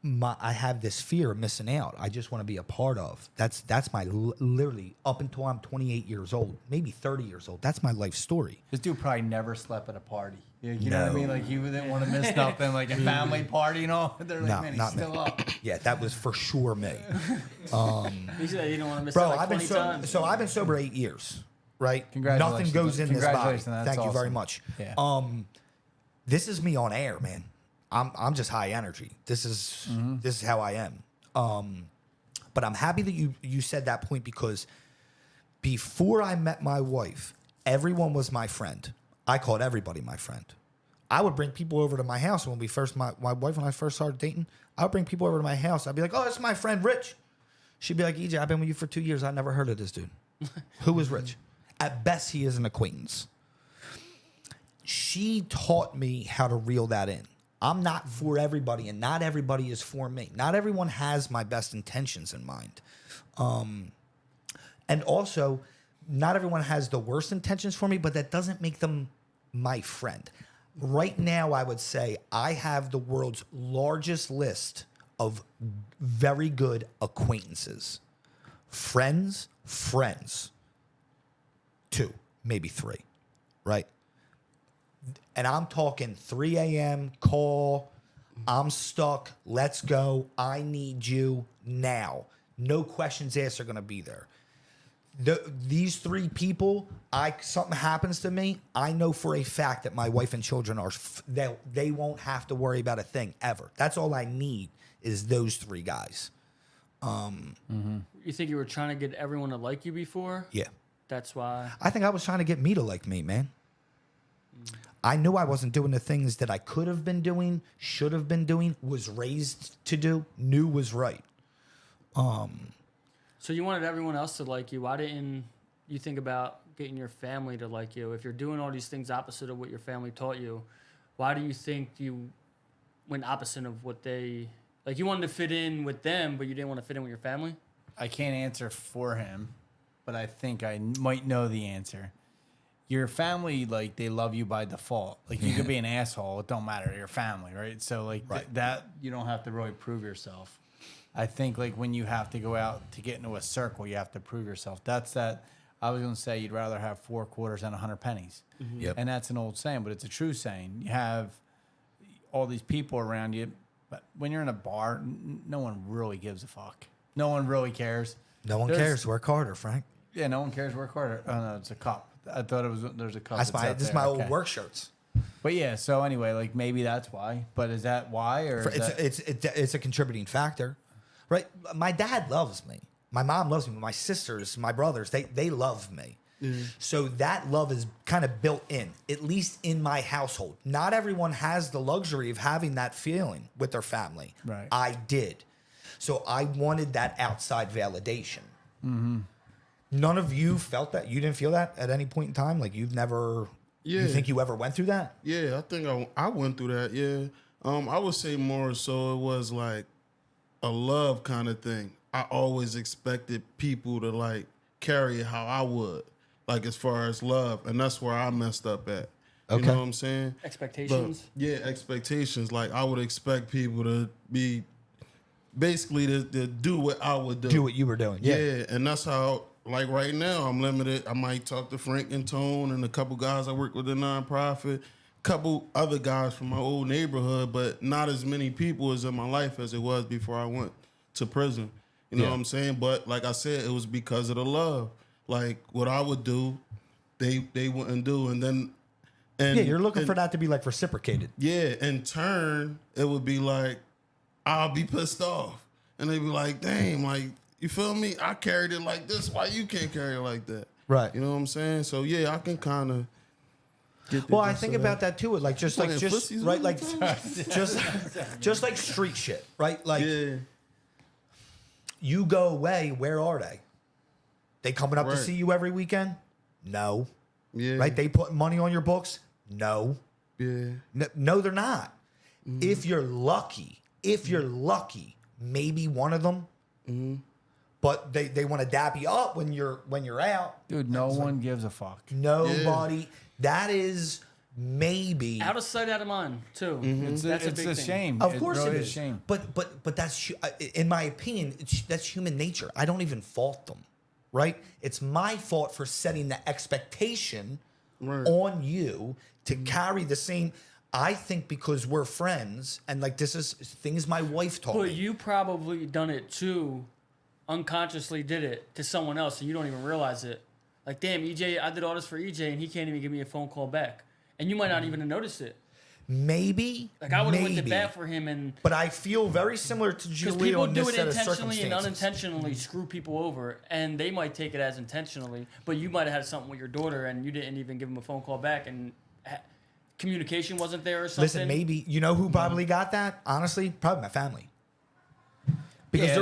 I have this fear of missing out. I just want to be a part of. That's my literally up until I'm 28 years old, maybe 30 years old. That's my life story. This dude probably never slept at a party. You know what I mean? Like, you didn't want to miss nothing, like a family party and all. They're like, man, he's still up. Yeah, that was for sure me. You said you don't want to miss Bro, out like I've been 20 times. I've been sober 8 years, right? Congratulations. Nothing goes in this body. Congratulations, that's Thank you very awesome. much. Yeah. This is me on air, man. I'm just high energy. This is how I am. But I'm happy that you said that point because before I met my wife, everyone was my friend. I called everybody my friend. I would bring people over to my house when my wife and I first started dating. I would bring people over to my house. I'd be like, "Oh, that's my friend Rich." She'd be like, "EJ, I've been with you for 2 years. I never heard of this dude. Who is Rich?" At best, he is an acquaintance. She taught me how to reel that in. I'm not for everybody, and not everybody is for me. Not everyone has my best intentions in mind. And also, not everyone has the worst intentions for me, but that doesn't make them my friend. Right now, I would say I have the world's largest list of very good acquaintances. Friends, 2, maybe 3, right? And I'm talking 3 a.m. call. I'm stuck. Let's go. I need you now. No questions asked are going to be there. These 3 people, something happens to me, I know for a fact that my wife and children they won't have to worry about a thing ever. That's all I need is those 3 guys. You think you were trying to get everyone to like you before? Yeah. That's why. I think I was trying to get me to like me, man. I knew I wasn't doing the things that I could have been doing, should have been doing, was raised to do, knew was right. So you wanted everyone else to like you. Why didn't you think about getting your family to like you? If you're doing all these things opposite of what your family taught you, why do you think you went opposite of what they like? You wanted to fit in with them, but you didn't want to fit in with your family. I can't answer for him, but I think I might know the answer. Your family, like, they love you by default. Like, you could be an asshole. It don't matter. Your family, right? So, like, that, you don't have to really prove yourself. I think, like, when you have to go out to get into a circle, you have to prove yourself. That's that. I was going to say you'd rather have 4 quarters than 100 pennies. Yep. And that's an old saying, but it's a true saying. You have all these people around you, but when you're in a bar, no one really gives a fuck. No one really cares. No one cares. Work harder, Frank. Yeah, no one cares. Work harder. Oh, no, it's a cup. I thought it was, there's a cup. This is my old work shirts. But yeah, so anyway, like maybe that's why. But is that why, or It's a contributing factor, right? My dad loves me. My mom loves me. My sisters, my brothers, they love me. So that love is kind of built in, at least in my household. Not everyone has the luxury of having that feeling with their family. Right. I did. So I wanted that outside validation. Mm-hmm. None of you felt that? You didn't feel that at any point in time? Like you've never... Yeah. You think you ever went through that? Yeah, I think I went through that. Yeah, I would say more so it was like a love kind of thing. I always expected people to like carry it how I would, like as far as love, and that's where I messed up at. You know what I'm saying? Expectations. But, yeah, expectations. Like I would expect people to be basically to do what I would do. Do what you were doing. Yeah, and that's how. Like right now, I'm limited. I might talk to Frank and Tone and a couple guys I work with the nonprofit, couple other guys from my old neighborhood, but not as many people as in my life as it was before I went to prison. You know what I'm saying? But like I said, it was because of the love. Like what I would do, they wouldn't do, and then you're looking for that to be like reciprocated. Yeah, in turn, it would be like I'll be pissed off, and they'd be like, "Damn, like." You feel me? I carried it like this. Why you can't carry it like that? Right. You know what I'm saying? So yeah, I can kind of get the Well, I gist think of about that. that too. Like just like just like street shit, right? Like you go away, where are they? They coming up to see you every weekend? No. Yeah. Right? They put money on your books? No. Yeah. No, they're not. If you're lucky, maybe one of them. But they want to dap you up when you're out. dude? No one gives a fuck. Nobody. Yeah. That is maybe Out of sight, out of mind, too. It's That's it's a big a thing. shame. Of course really it is is. a shame. But that's in my opinion, that's human nature. I don't even fault them, right? It's my fault for setting the expectation on you to carry the same. I think because we're friends and like this is things my wife taught But me. you probably done it too, unconsciously did it to someone else and you don't even realize it. Like, damn, EJ, I did all this for EJ and he can't even give me a phone call back. And you might not even have noticed it. Maybe. Like, I would have went to bat for him and... But I feel very similar to Because Julio people in do this it set of intentionally and circumstances. unintentionally screw people over, and they might take it as intentionally, but you might have had something with your daughter and you didn't even give him a phone call back and communication wasn't there or something. Listen, maybe you know who probably got that? Honestly, probably my family. Because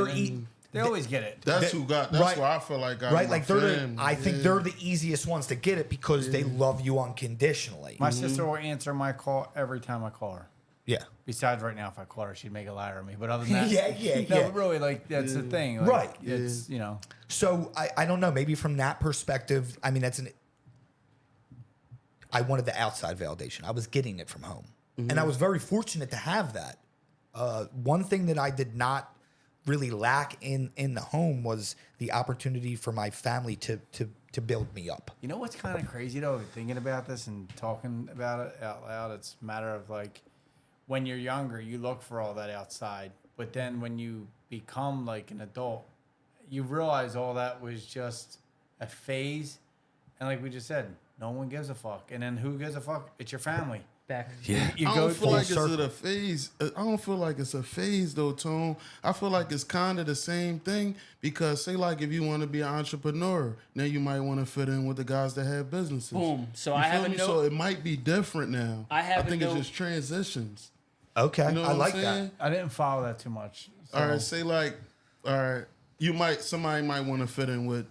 They always get it. That's who got. That's where I feel like. Right, like I think they're the easiest ones to get it because they love you unconditionally. My sister will answer my call every time I call her. Yeah. Besides, right now, if I call her, she'd make a liar of me. But other than that, yeah. No, but really, like that's the thing. Like, Right. It's you know. So I don't know. Maybe from that perspective, I mean, I wanted the outside validation. I was getting it from home, and I was very fortunate to have that. One thing that I did not really lack in the home was the opportunity for my family to build me up. You know what's kind of crazy though, thinking about this and talking about it out loud. It's a matter of like when you're younger, you look for all that outside, but then when you become like an adult, you realize all that was just a phase, and like we just said, no one gives a fuck. And then who gives a fuck? It's your family. back. Yeah. You I go don't feel like circle. it's a phase. I don't feel like it's a phase though, Tone. I feel like it's kind of the same thing because say like if you want to be an entrepreneur, now you might want to fit in with the guys that have businesses. Boom. So You I feel have a me? note. So it might be different now. I have a think it's note- just transitions. Okay, You know I what I'm like saying? that. I didn't follow that too much. So. All right, say like, all right, somebody might want to fit in with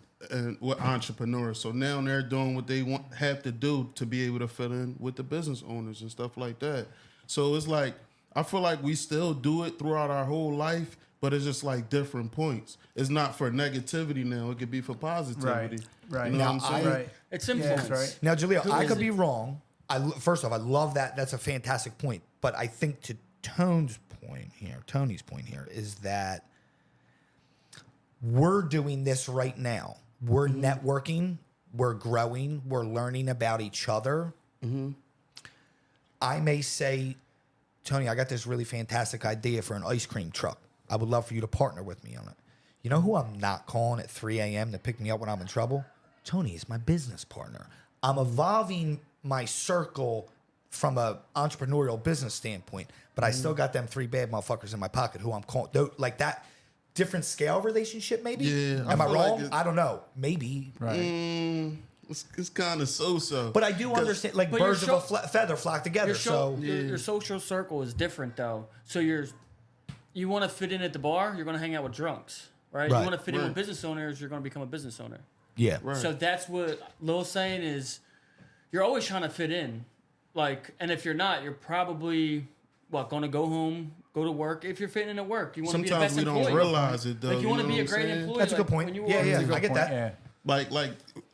entrepreneurs. So now they're doing what they have to do to be able to fit in with the business owners and stuff like that. So it's like I feel like we still do it throughout our whole life, but it's just like different points. It's not for negativity now; it could be for positivity. Right. You know Now, what I'm saying? Right. It's Yeah, influence. that's right. Now, Jaleel, Who I is could it? be wrong. First off, I love that. That's a fantastic point. But I think to Tony's point here is that we're doing this right now. We're networking, we're growing, we're learning about each other. I may say, Tony, I got this really fantastic idea for an ice cream truck. I would love for you to partner with me on it. You know who I'm not calling at 3 a.m. to pick me up when I'm in trouble? Tony is my business partner. I'm evolving my circle from a entrepreneurial business standpoint, but I still got them 3 bad motherfuckers in my pocket who I'm calling. Like that different scale relationship, maybe? Yeah, I Am I feel like wrong? I don't know. Maybe. Right. It's kind of so. But I do understand, like but birds your of a feather flock together. Your social circle is different though. So you want to fit in at the bar, you're going to hang out with drunks, right? Right. You want to fit in Right. with business owners, you're going to become a business owner. Yeah. Right. So that's what Lil's saying is you're always trying to fit in. Like, and if you're not, you're probably going to go home, go to work. If you're fitting in at work, you want to be the Sometimes best we employee. don't realize it though. Like you want to know be a what I'm great saying? employee. That's a like, good point. when you Yeah, walk yeah. into- I get that. Yeah. Like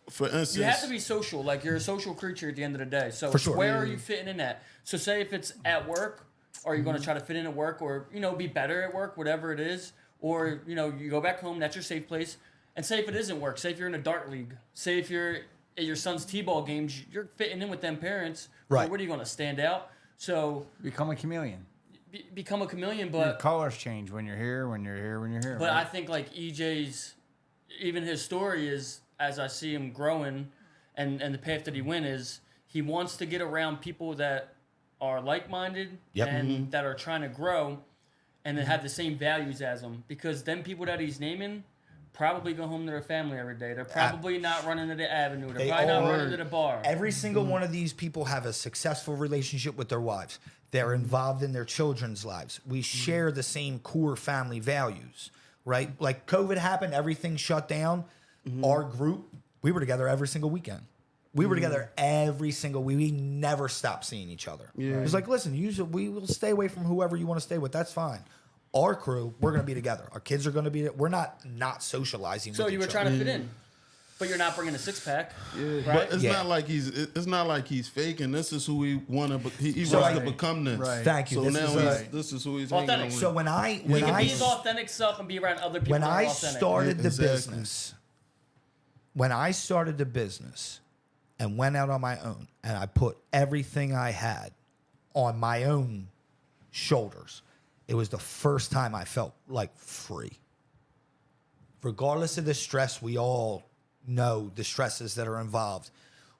for instance, You have to be social. Like you're a social creature at the end of the day. So For sure. where are you fitting in at? So say if it's at work, are you going to try to fit in at work, or be better at work, whatever it is, or you go back home. That's your safe place. And say if it isn't work. Say if you're in a dart league. Say if you're at your son's t-ball games, you're fitting in with them parents. Right. Or what are you going to stand out? So Become a chameleon. become a chameleon, Your but colors change when you're here, when you're here, when you're here. But right? I think like EJ's, even his story is, as I see him growing, and the path that he went is he wants to get around people that are like-minded Yep. and that are trying to grow, and that have the same values as him. Because them people that he's naming probably go home to their family every day. They're probably not running to the avenue. They're They probably not all- running to the bar. Every single one of these people have a successful relationship with their wives. They're involved in their children's lives. We share the same core family values, right? Like COVID happened, everything shut down. Our group, we were together every single weekend. We were together every single week. We never stopped seeing each other. It was like, listen, we will stay away from whoever you want to stay with. That's fine. Our crew, we're going to be together. Our kids are going to be. We're not socializing. So with you each were trying other. to fit in, but you're not bringing a six-pack. Right? But it's Yeah. not like he's faking. This is who he want to. He So wants I- to become this. Right. Thank you. So This now is this is who he's Authentic. hanging So with. when I He when can I be his authentic self and be around other people when that are I authentic. started the Exactly. business and went out on my own and I put everything I had on my own shoulders, it was the first time I felt like free. Regardless of the stress, we all know the stresses that are involved.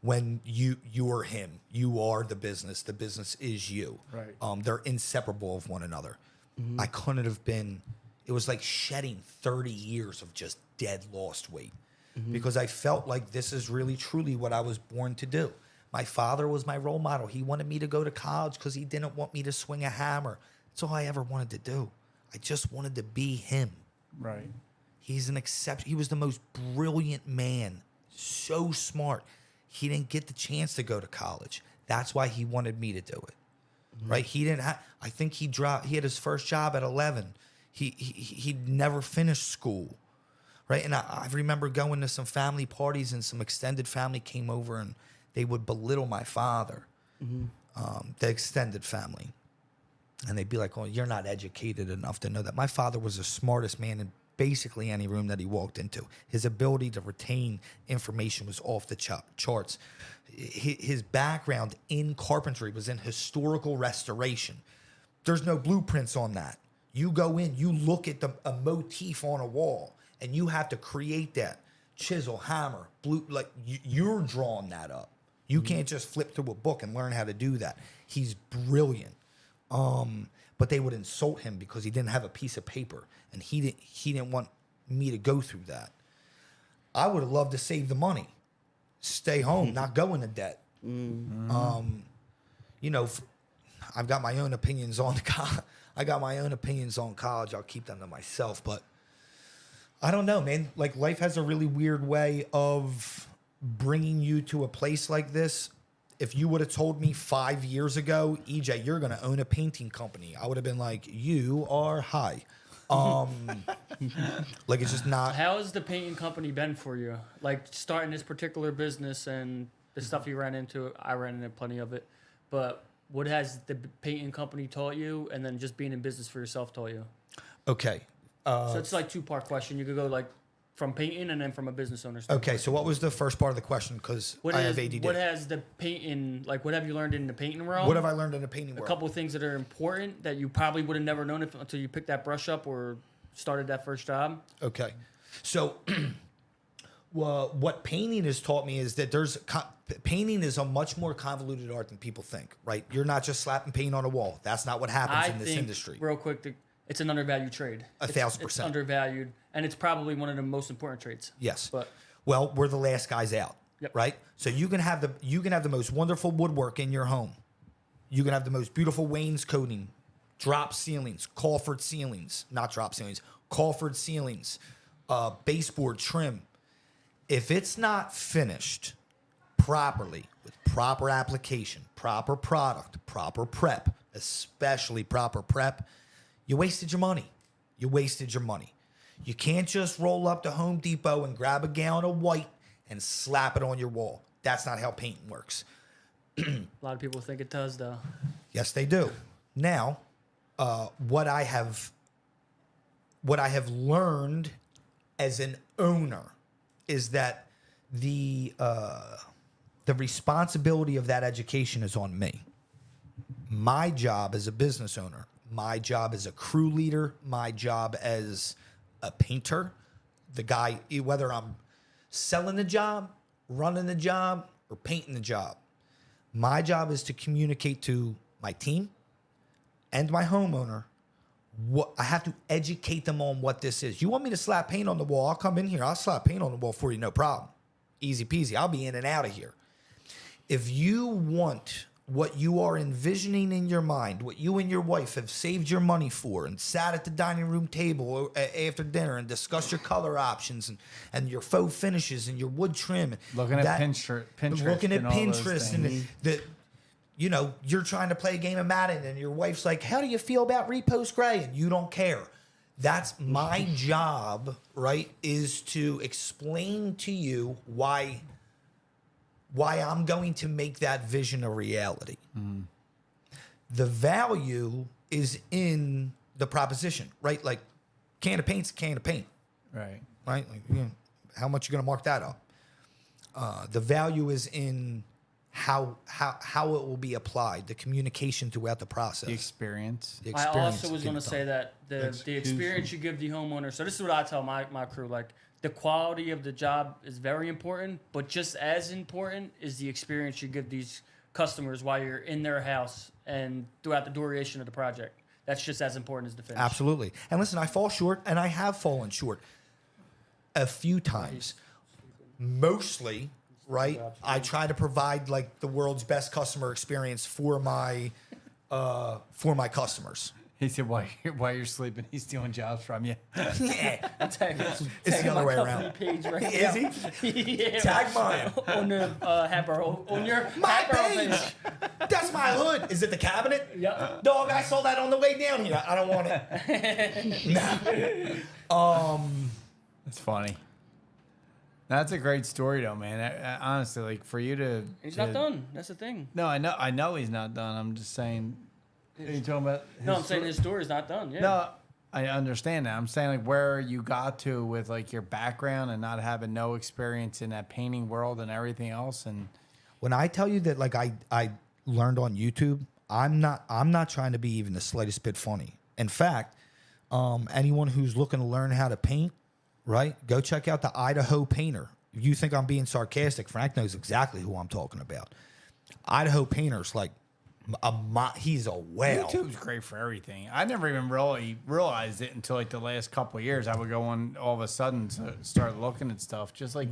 When you are him, you are the business is you. Right. They're inseparable of one another. I couldn't have been, it was like shedding 30 years of just dead lost weight because I felt like this is really truly what I was born to do. My father was my role model. He wanted me to go to college because he didn't want me to swing a hammer. That's all I ever wanted to do. I just wanted to be him. Right. He's an exception. He was the most brilliant man, so smart. He didn't get the chance to go to college. That's why he wanted me to do it. Right? He didn't have, I think he had his first job at 11. He'd never finished school. Right? And I remember going to some family parties and some extended family came over and they would belittle my father, the extended family. And they'd be like, oh, you're not educated enough to know that. My father was the smartest man in basically any room that he walked into. His ability to retain information was off the charts. His background in carpentry was in historical restoration. There's no blueprints on that. You go in, you look at a motif on a wall, and you have to create that. Chisel, hammer, you're drawing that up. You can't just flip through a book and learn how to do that. He's brilliant. But they would insult him because he didn't have a piece of paper, and he didn't want me to go through that. I would have loved to save the money, stay home, not go into debt. You know, I've got my own opinions on I got my own opinions on college. I'll keep them to myself, but I don't know, man. Like, life has a really weird way of bringing you to a place like this. If you would have told me 5 years ago, EJ, you're going to own a painting company, I would have been like, you are high. Like, it's just not. How has the painting company been for you? Like, starting this particular business and the stuff you ran into, I ran into plenty of it. But what has the painting company taught you, and then just being in business for yourself taught you? Okay. So it's like two-part question. You could go like from painting and then from a business owner standpoint. Okay, so what was the first part of the question? Because I have ADD. What has the painting, like what have you learned in the painting world? What have I learned in the painting A world? couple of things that are important that you probably would have never known until you picked that brush up or started that first job. Okay. So well, what painting has taught me is that painting is a much more convoluted art than people think, right? You're not just slapping paint on a wall. That's not what happens in this industry. Real quick, it's an undervalued trade. 1,000%. It's undervalued, and it's probably one of the most important trades. Yes. But well, we're the last guys out, Yep. right? So you can have the most wonderful woodwork in your home. You can have the most beautiful wainscoting, drop ceilings, Crawford ceilings, not drop ceilings, Crawford ceilings, baseboard trim. If it's not finished properly with proper application, proper product, proper prep, especially proper prep, you wasted your money. You wasted your money. You can't just roll up to Home Depot and grab a gallon of white and slap it on your wall. That's not how painting works. a lot of people think it does, though. Yes, they do. Now, what I have learned as an owner is that the responsibility of that education is on me. My job as a business owner, my job as a crew leader, my job as a painter, the guy, whether I'm selling the job, running the job, or painting the job, my job is to communicate to my team and my homeowner. I have to educate them on what this is. You want me to slap paint on the wall? I'll come in here. I'll slap paint on the wall for you, no problem. Easy peasy. I'll be in and out of here. If you want what you are envisioning in your mind, what you and your wife have saved your money for and sat at the dining room table after dinner and discussed your color options and your faux finishes and your wood trim. Looking at Pinterest. Looking at and all those Pinterest and things. you know, you're trying to play a game of Madden and your wife's like, how do you feel about repost gray? And you don't care. That's my job, right? Is to explain to you why I'm going to make that vision a reality. The value is in the proposition, right? Like, can of paint's a can of paint, Right. right? Like, you know, how much you going to mark that up? The value is in how it will be applied, the communication throughout the process. The experience. The I experience also was of going to getting say done. that the experience you give the homeowner. So this is what I tell my crew. Like, the quality of the job is very important, but just as important is the experience you give these customers while you're in their house and throughout the duration of the project. That's just as important as the finish. Absolutely. And listen, I fall short, and I have fallen short a few times. Mostly, right? I try to provide like the world's best customer experience for my customers. He said, while you're sleeping, he's stealing jobs from you. Yeah. It's the other way around. Page right Is now. he? Yeah. Tag mine. On the on your My Hatboro page. That's my hood. Is it the cabinet? Yep. Dog, I saw that on the way down here. I don't want it. That's funny. That's a great story, though, man. Honestly, like for you to. He's not done. That's the thing. No, I know he's not done. I'm just saying. Are you talking about? No, I'm saying his story's not done. Yeah. No, I understand that. I'm saying like where you got to with like your background and not having no experience in that painting world and everything else. And When I tell you that, like I learned on YouTube, I'm not trying to be even the slightest bit funny. In fact, anyone who's looking to learn how to paint, right? Go check out the Idaho Painter you think I'm being sarcastic, Frank knows exactly who I'm talking about. Idaho Painter's like he's a whale. YouTube's great for everything. I never even really realized it until like the last couple of years. I would go on all of a sudden to start looking at stuff, just like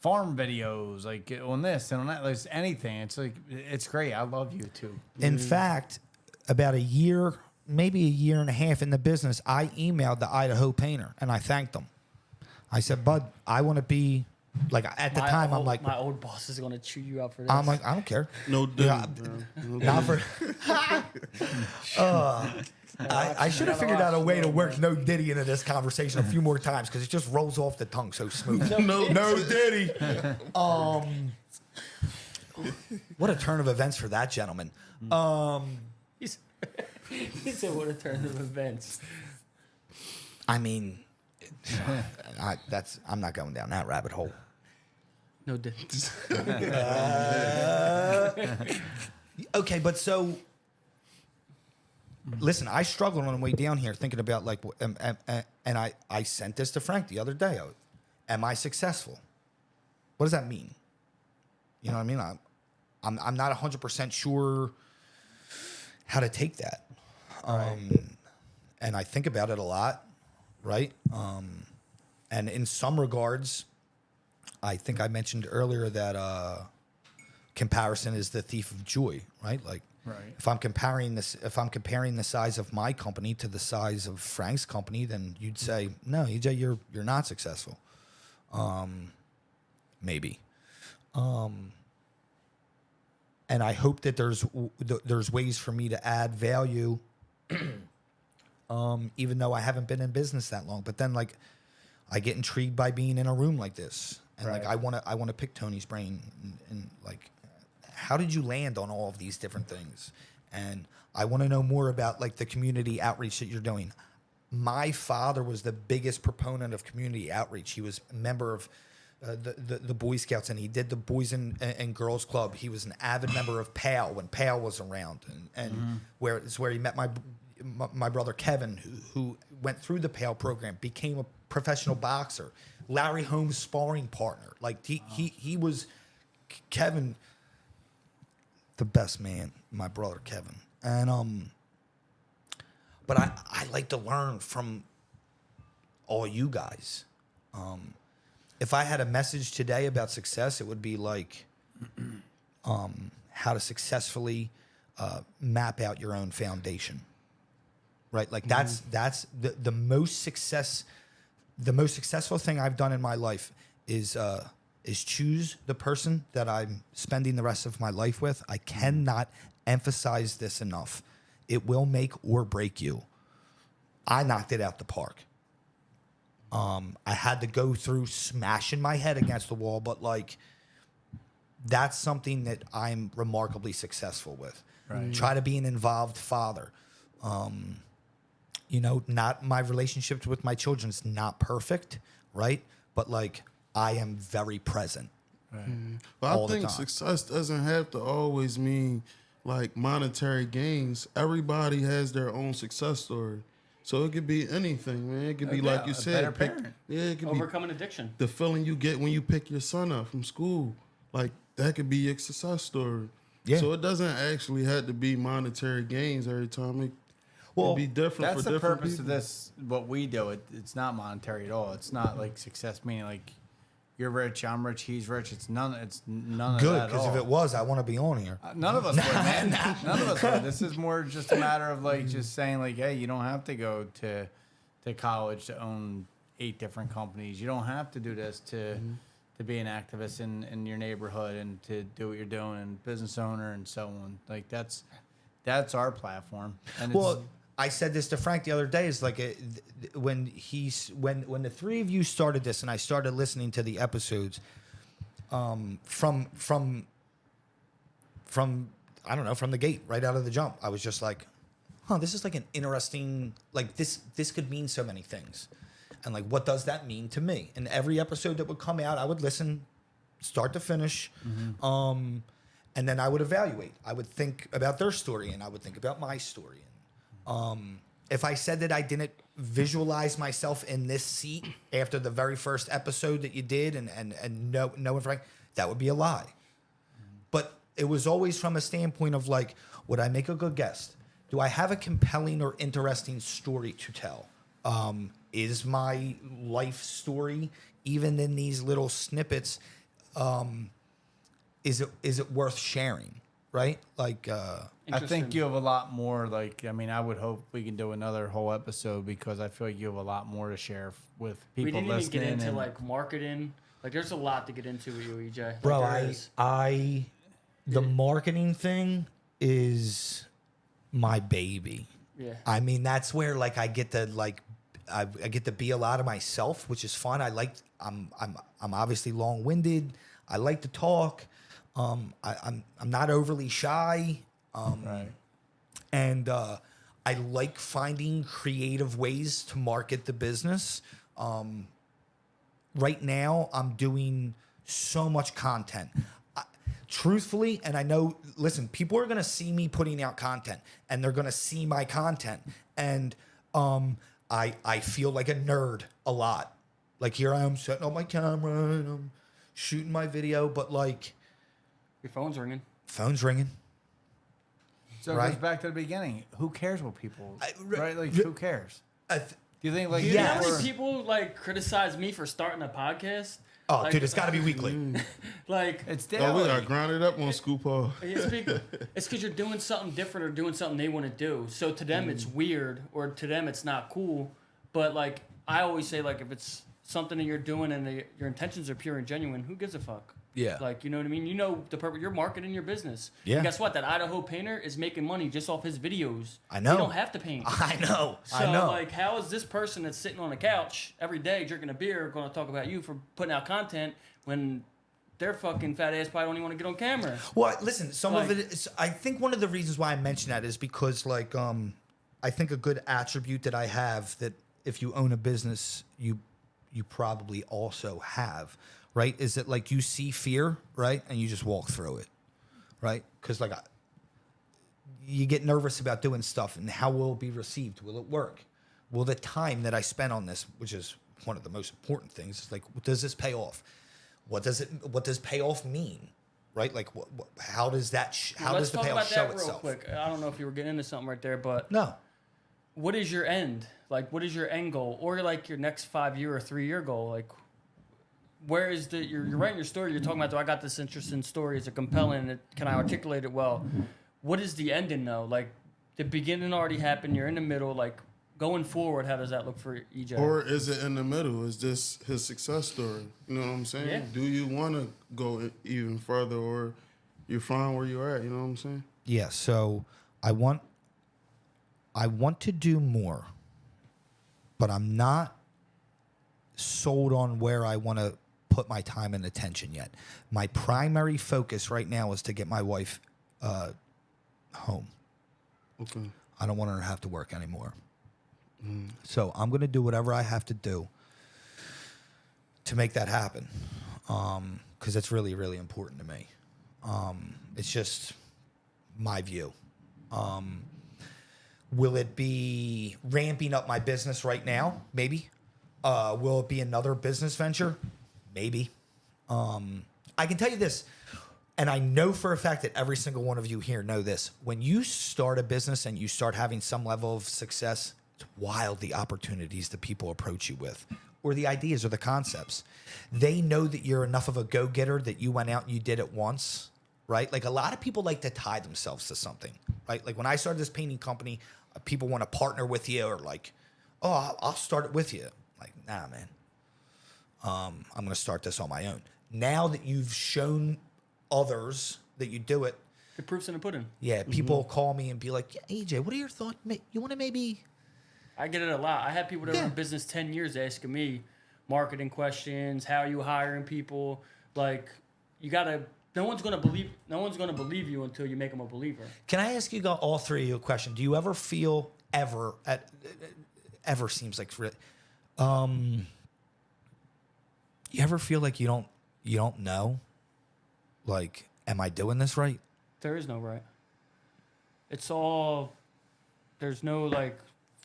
farm videos, like on this and on that. Like anything. It's like it's great. I love YouTube. In fact, about a year, maybe a year and a half in the business, I emailed the Idaho Painter and I thanked them. I said, "Bud, I want to be like at the time. I'm like, my old boss is gonna chew you out for this. I'm like, I don't care. No doubt. Not for. I should have figured out a way to work no Diddy into this conversation a few more times because it just rolls off the tongue so smooth. No Diddy. What a turn of events for that gentleman. he said, "What a turn of events." I mean, I'm not going down that rabbit hole. No didn't. Okay, but so listen, I struggled on the way down here thinking about like, and I sent this to Frank the other day. Am I successful? What does that mean? You know what I mean? I'm not 100% sure how to take that. And I think about it a lot, right? And in some regards, I think I mentioned earlier that comparison is the thief of joy, right? Like, Right. if I'm comparing the size of my company to the size of Frank's company, then you'd say, no, EJ, you're not successful. Maybe. And I hope that there's ways for me to add value, even though I haven't been in business that long. But then, like, I get intrigued by being in a room like this, and like I want to pick Tony's brain and like, how did you land on all of these different things? And I want to know more about like the community outreach that you're doing. My father was the biggest proponent of community outreach. He was a member of the Boy Scouts, and he did the Boys and Girls Club. He was an avid member of PAL when PAL was around, and where it's where he met my brother Kevin, who went through the PAL program, became a professional boxer. Larry Holmes' sparring partner. Like he was Kevin, the best man, my brother Kevin. And but I like to learn from all you guys. If I had a message today about success, it would be like how to successfully map out your own foundation. Right? Like that's the most successful thing I've done in my life is choose the person that I'm spending the rest of my life with. I cannot emphasize this enough. It will make or break you. I knocked it out the park. I had to go through smashing my head against the wall, but like that's something that I'm remarkably successful with. Right. Try to be an involved father. Not my relationships with my children is not perfect, right? But like I am very present. Right. But I think success doesn't have to always mean like monetary gains. Everybody has their own success story. So it could be anything, man. It could be like you said. It could Overcome an addiction. The feeling you get when you pick your son up from school. Like that could be your success story. Yeah. So it doesn't actually have to be monetary gains every time. It could be different for different people. That's the purpose of this, what we do. It's not monetary at all. It's not like success meaning like you're rich, I'm rich, he's rich. It's none of that Good, at all. because if it was, I want to be on here. None of us would, man. None of us would. This is more just a matter of like just saying like, hey, you don't have to go to college to own 8 different companies. You don't have to do this to be an activist in your neighborhood and to do what you're doing and business owner and so on. Like that's our platform. And I said this to Frank the other day. Is like when the three of you started this, and I started listening to the episodes, from I don't know, from the gate, right out of the jump, I was just like, this is like an interesting, like this could mean so many things, and like what does that mean to me? And every episode that would come out, I would listen, start to finish, and then I would evaluate. I would think about their story, and I would think about my story. If I said that I didn't visualize myself in this seat after the very first episode that you did and know everything, that would be a lie. But it was always from a standpoint of like, would I make a good guest? Do I have a compelling or interesting story to tell? Is my life story, even in these little snippets, is it worth sharing? Right? Like, I think you have a lot more. Like, I mean, I would hope we can do another whole episode because I feel like you have a lot more to share with people We didn't even listening. get into and- like marketing. Like, there's a lot to get into with you, EJ. Like, bro, there is. the marketing thing is my baby. Yeah. I mean, that's where like I get to like I get to be a lot of myself, which is fun. I'm obviously long-winded. I like to talk. I'm not overly shy. Right. And I like finding creative ways to market the business. Right now, I'm doing so much content. Truthfully, and I know, listen, people are going to see me putting out content, and they're going to see my content. And I feel like a nerd a lot. Like, here I am setting up my camera, and I'm shooting my video, but, like, Your phone's ringing. phone's ringing. So it Right. goes back to the beginning. Who cares what people, right. right? Like, who cares? Do you think, like, Do you know how Yes. many people like criticize me for starting a podcast? Oh, Like, dude, it's got to be weekly. Like, It's daily. Oh, we got grounded up on Scoop Off. it's because you're doing something different or doing something they want to do. So to them, it's weird, or to them, it's not cool. But like I always say, like if it's something that you're doing and your intentions are pure and genuine, who gives a fuck? Yeah. Like, you know what I mean? You know the purpose. You're marketing your business. Yeah. And guess what? That Idaho painter is making money just off his videos. I know. You don't have to paint. I know. So, I know. like, how is this person that's sitting on a couch every day drinking a beer going to talk about you for putting out content when their fucking fat ass probably don't even want to get on camera? Well, listen, some of Like- it is, I think one of the reasons why I mention that is because, like, I think a good attribute that I have that if you own a business, you probably also have, right? Is that, like, you see fear, right? And you just walk through it, right? Because, like, you get nervous about doing stuff and how will it be received? Will it work? Will the time that I spent on this, which is one of the most important things, is like, does this pay off? What does payoff mean? Right? Like, how does that, how Let's does the talk payoff about show that real itself? quick. I don't know if you were getting into something right there, but No. what is your end? Like, what is your end goal? Or, like, your next 5-year or 3-year goal? Like, where is you're writing your story, you're talking about, I got this interesting story, is it compelling, can I articulate it well? What is the ending, though? Like, the beginning already happened, you're in the middle, like, going forward, how does that look for EJ? Or is it in the middle? Is this his success story? You know what I'm saying? Yeah. Do you want to go even further, or you're fine where you're at? You know what I'm saying? Yeah, so I want to do more, but I'm not sold on where I want to put my time and attention yet. My primary focus right now is to get my wife home. Okay. I don't want her to have to work anymore. So I'm going to do whatever I have to do to make that happen, because it's really, really important to me. It's just my view. Will it be ramping up my business right now? Maybe. Will it be another business venture? Maybe. I can tell you this, and I know for a fact that every single one of you here know this. When you start a business and you start having some level of success, it's wild the opportunities that people approach you with, or the ideas or the concepts. They know that you're enough of a go-getter that you went out and you did it once, right? Like, a lot of people like to tie themselves to something, right? Like, when I started this painting company, people want to partner with you, or like, oh, I'll start it with you. Like, nah, man. I'm going to start this on my own. Now that you've shown others that you do it, The proof's in the pudding. yeah, people call me and be like, yeah, AJ, what are your thoughts? You want to maybe... I get it a lot. I had people that were Yeah. in business 10 years asking me marketing questions, how are you hiring people? Like, you gotta. No one's gonna believe you until you make them a believer. Can I ask you all three of you a question? Do you ever feel ever seems like you ever feel like you don't know? Like, am I doing this right? There is no right. It's all. There's no like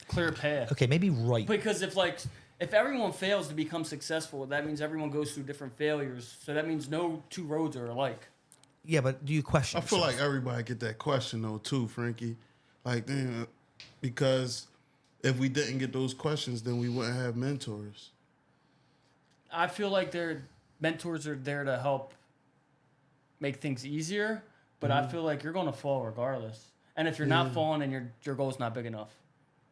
clear path. Okay, maybe right. Because if everyone fails to become successful, that means everyone goes through different failures. So that means no two roads are alike. Yeah, but do you question I feel yourself? like everybody get that question though too, Frankie. Like, damn, because if we didn't get those questions, then we wouldn't have mentors. I feel like their mentors are there to help make things easier, but I feel like you're going to fall regardless. And if you're not falling, then your goal's not big enough.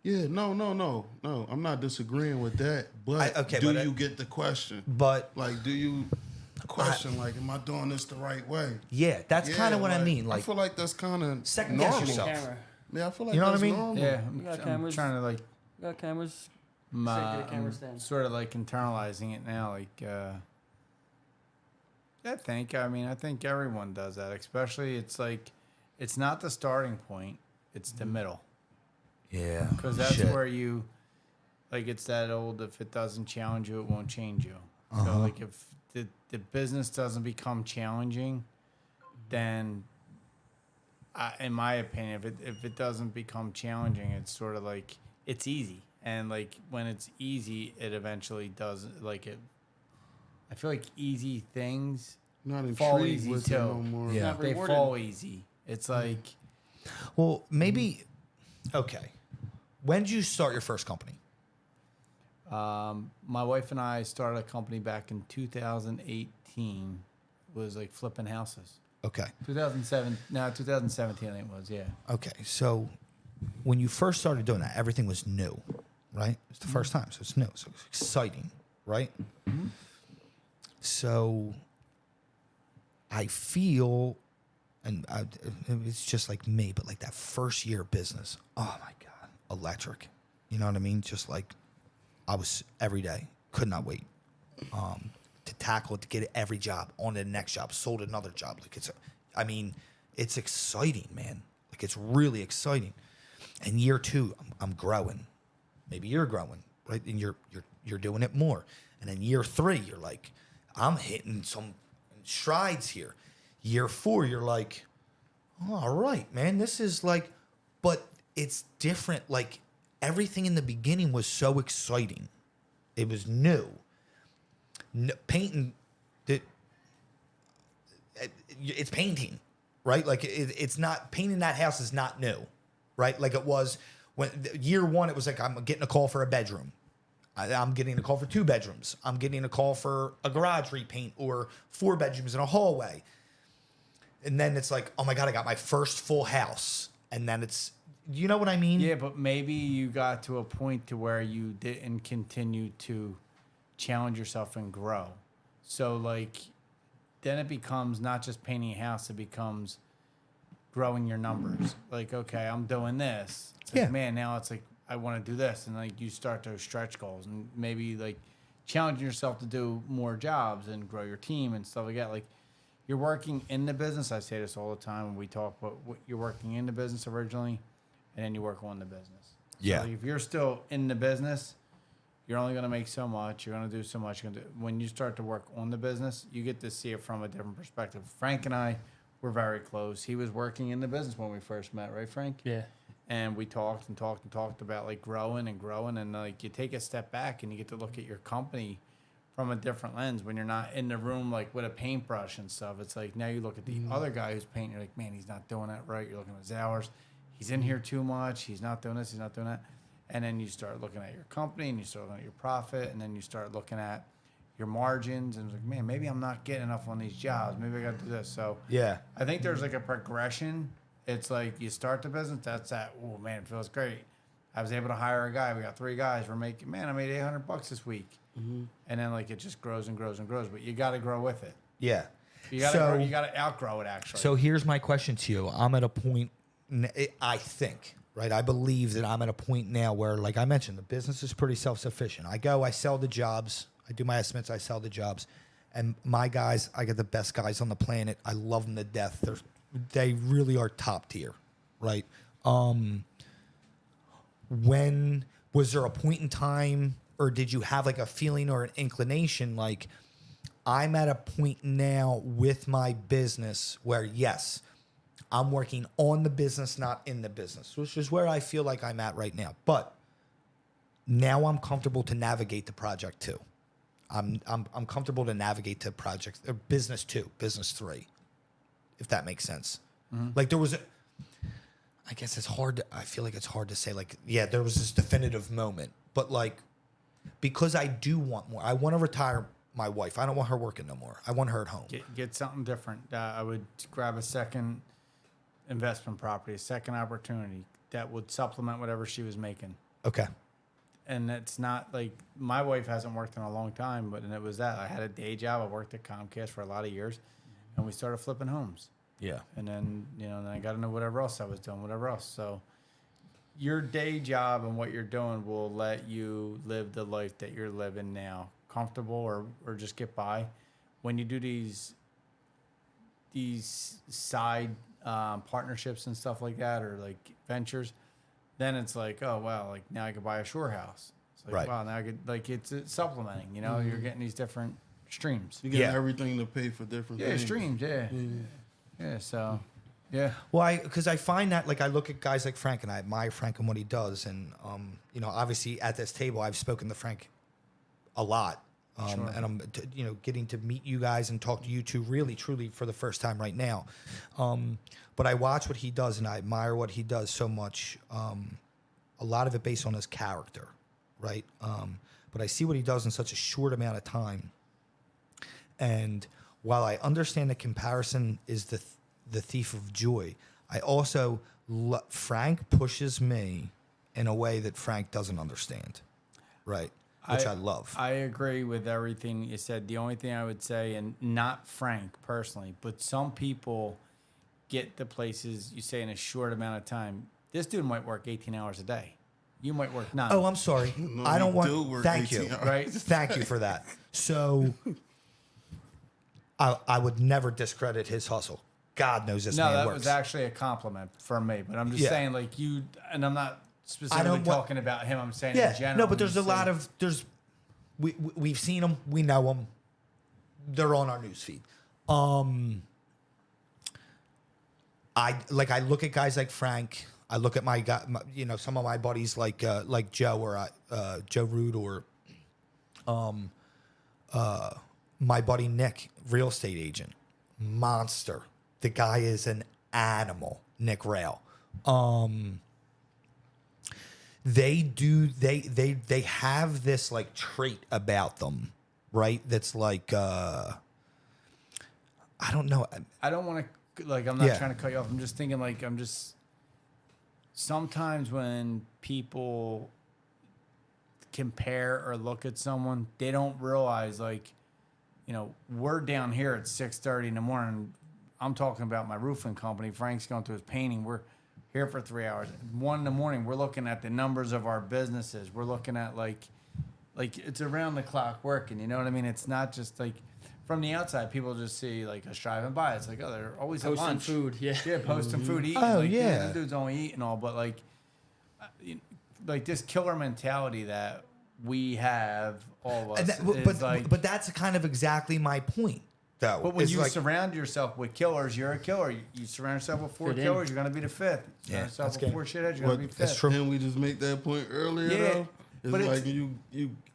Yeah, no. I'm not disagreeing with that, but do you get the question? But Like, do you question like, am I doing this the right way? yeah, that's kind of what I mean. I Like, feel like that's kind of second guess normal. yourself. Camera. Yeah, I feel like You know what I that's mean? normal. Yeah, We got I'm cameras. trying to like We got cameras. Say, get a camera I'm stand. sort of like internalizing it now. Like, I think everyone does that. Especially, it's like, it's not the starting point; it's the middle. yeah, Because that's shit. where you, like, it's that old, if it doesn't challenge you, it won't change you. So, like, if the business doesn't become challenging, then, in my opinion, if it doesn't become challenging, it's sort of like, it's easy. And, like, when it's easy, it eventually does, like, it. I feel like easy things Not fall intrigued easy, with too. it no more. Yeah. Not They rewarded. fall easy. It's like, Well, maybe. Okay. When did you start your first company? my wife and I started a company back in 2018. Was like flipping houses. Okay. 2017 it was, yeah. Okay. So when you first started doing that, everything was new, right? It's the first time, so it's new. So it's exciting, right? So I feel, and it's just like me, but like that first year of business, oh my God, electric. You know what I mean? Just like I was every day, could not wait to tackle it, to get every job, on to the next job, sold another job. Like it's exciting, man. Like it's really exciting. And year two, I'm growing. Maybe you're growing, right? And you're doing it more. And then year three, you're like, I'm hitting some strides here. Year four, you're like, oh, all right, man, this is like, but it's different. Like everything in the beginning was so exciting. It was new. Painting, it's painting, right? Like it's not, painting that house is not new, right? Like it was when year one, it was like, I'm getting a call for a bedroom. I'm getting a call for 2 bedrooms. I'm getting a call for a garage repaint or 4 bedrooms in a hallway. And then it's like, oh my God, I got my first full house. And then it's, you know what I mean? Yeah, but maybe you got to a point to where you didn't continue to challenge yourself and grow. So like, then it becomes not just painting a house, it becomes growing your numbers. Like, okay, I'm doing this. It's like, Yeah. man, now it's like, I want to do this. And like, you start to stretch goals and maybe like challenging yourself to do more jobs and grow your team and stuff like that. Like, you're working in the business. I say this all the time when we talk, but you're working in the business originally, and then you work on the business. Yeah. So like, if you're still in the business, you're only going to make so much. You're going to do so much. When you start to work on the business, you get to see it from a different perspective. Frank and I were very close. He was working in the business when we first met, right, Frank? Yeah. And we talked and talked and talked about like growing, and like you take a step back and you get to look at your company from a different lens when you're not in the room like with a paintbrush and stuff. It's like now you look at the other guy who's painting, you're like, man, he's not doing that right. You're looking at his hours. He's in here too much. He's not doing this. He's not doing that. And then you start looking at your company and you start looking at your profit, and then you start looking at your margins, and it's like, man, maybe I'm not getting enough on these jobs. Maybe I got to do this. So Yeah. I think there's like a progression. It's like you start the business. That's that. Oh man, it feels great. I was able to hire a guy. We got 3 guys. We're making, man, I made $800 this week. And then like it just grows and grows and grows. But you got to grow with it. Yeah. You got to grow, you got to outgrow it actually. So here's my question to you. I'm at a point, I think, right? I believe that I'm at a point now where, like I mentioned, the business is pretty self-sufficient. I sell the jobs. I do my estimates. I sell the jobs. And my guys, I get the best guys on the planet. I love them to death. They really are top tier, right? When was there a point in time, or did you have like a feeling or an inclination like, I'm at a point now with my business where, yes, I'm working on the business, not in the business, which is where I feel like I'm at right now. But now I'm comfortable to navigate the project 2. I'm comfortable to navigate to project or business 2, business 3, if that makes sense. Like there was I guess it's hard I feel like it's hard to say, like, yeah, there was this definitive moment, but like, because I do want more. I want to retire my wife. I don't want her working no more. I want her at home. Get something different. I would grab a second investment property, a second opportunity that would supplement whatever she was making. Okay. And it's not like my wife hasn't worked in a long time, and it was that I had a day job. I worked at Comcast for a lot of years, and we started flipping homes. Yeah. And then, then I got to know whatever else I was doing, whatever else. So your day job and what you're doing will let you live the life that you're living now, comfortable or just get by. When you do these side partnerships and stuff like that, or like ventures, then it's like, oh, wow, like now I could buy a shore house. It's like, right. Wow, now I could, like, it's supplementing, you're getting these different streams. You get everything to pay for different things. Streams, so, yeah. Well, because I find that, like, I look at guys like Frank, and I admire Frank and what he does. And, obviously at this table, I've spoken to Frank a lot. Sure. And I'm, getting to meet you guys and talk to you two really, truly for the first time right now. But I watch what he does, and I admire what he does so much. A lot of it based on his character, right? But I see what he does in such a short amount of time. And while I understand that comparison is the thief of joy, I also Frank pushes me in a way that Frank doesn't understand, right? Which I love. I agree with everything you said. The only thing I would say, and not Frank personally, but some people get the places you say in a short amount of time. This dude might work 18 hours a day. You might work 9. Oh, I'm sorry. No, I don't do want. work Thank 18 you. hours. Right? Thank you for that. So, I would never discredit his hustle. God knows this No, man that works. was actually a compliment for me. But I'm just Yeah. saying, like, you, and I'm not specifically talking about him. I'm saying in general. No, but there's a you lot say- of we've seen them, we know them. They're on our newsfeed. I look at guys like Frank. I look at my guy, some of my buddies like Joe or Joe Root or my buddy Nick, real estate agent, monster. The guy is an animal, Nick Rail. They have this like trait about them, right? That's like I don't know. I don't want to, like, I'm not Yeah. trying to cut you off. I'm just thinking, like, sometimes when people compare or look at someone, they don't realize, like, we're down here at 6:30 in the morning. I'm talking about my roofing company. Frank's going through his painting. We're here for 3 hours. 1 in the morning, we're looking at the numbers of our businesses. We're looking at like it's around the clock working. You know what I mean? It's not just like from the outside, people just see like us driving by. It's like, oh, they're always at Posting lunch. food, yeah. Yeah, posting food, eating. Oh, like, yeah. This dude's only eating all, but like this killer mentality that we have, all of us, is like. But that's kind of exactly my point, though. But when It's you like- surround yourself with killers, you're a killer. You surround yourself with 4 Fit in. killers, you're going to be the 5th. You Yeah, surround yourself that's with 4 shitheads, you're going to be 5th. That's true. Can we just make that point earlier, Yeah, though? It's but like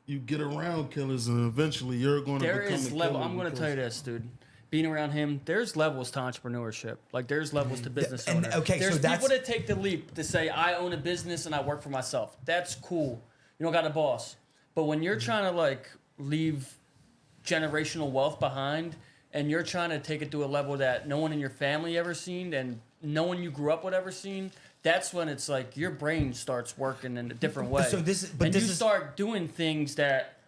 you get around killers, and eventually you're going to There become is a level. killer I'm going to because- tell you this, dude. Being around him, there's levels to entrepreneurship. Like there's levels to business and- owner. okay, so there's that's- people that take the leap to say, I own a business and I work for myself. That's cool. You don't got a boss. But when you're trying to like leave generational wealth behind and you're trying to take it to a level that no one in your family ever seen and no one you grew up with ever seen, that's when it's like your brain starts working in a different way. So this is- but and this you is- start doing things that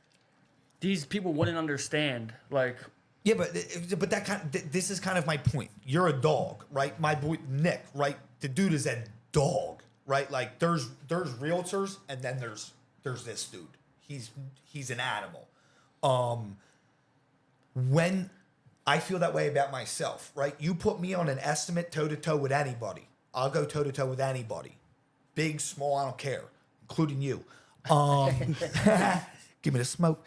these people wouldn't understand. Like, Yeah, but this is kind of my point. You're a dog, right? My boy Nick, right? The dude is a dog, right? Like there's realtors, and then there's this dude. He's an animal. When I feel that way about myself, right? You put me on an estimate toe to toe with anybody, I'll go toe to toe with anybody, big, small, I don't care, including you. Give me the smoke.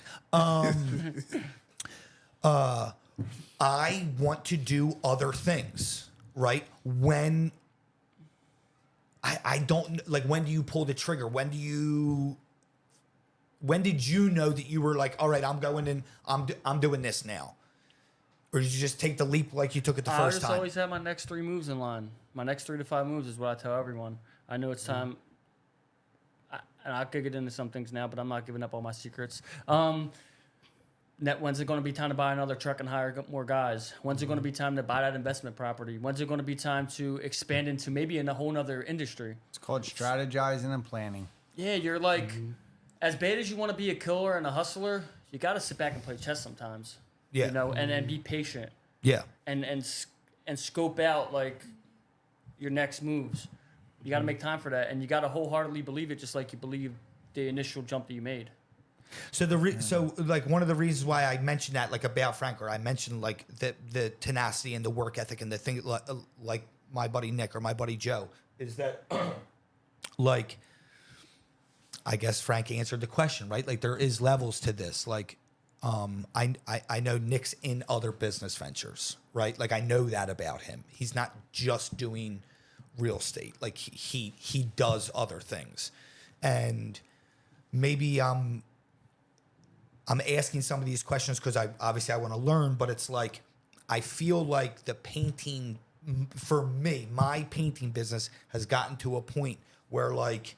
I want to do other things, right? When I don't, like, when do you pull the trigger? When do you when did you know that you were like, all right, I'm going in, I'm doing this now? Or did you just take the leap like you took it the I first just time? always have my next 3 moves in line. My next 3 to 5 moves is what I tell everyone. I know it's time. And I could get into some things now, but I'm not giving up all my secrets. When's it going to be time to buy another truck and hire more guys? When's it going to be time to buy that investment property? When's it going to be time to expand into maybe in a whole other industry? It's called strategizing and planning. Yeah, you're like, as bad as you want to be a killer and a hustler, you got to sit back and play chess sometimes. Yeah. You know, and be patient Yeah. and scope out like your next moves. You got to make time for that, and you got to wholeheartedly believe it, just like you believe the initial jump that you made. So so like one of the reasons why I mentioned that like about Frank, or I mentioned like the tenacity and the work ethic and the thing like my buddy Nick or my buddy Joe is that like I guess Frank answered the question, right? Like there is levels to this. Like I know Nick's in other business ventures, right? Like I know that about him. He's not just doing real estate. Like he does other things, and maybe I'm asking some of these questions because I want to learn, but it's like I feel like the painting for me, my painting business has gotten to a point where like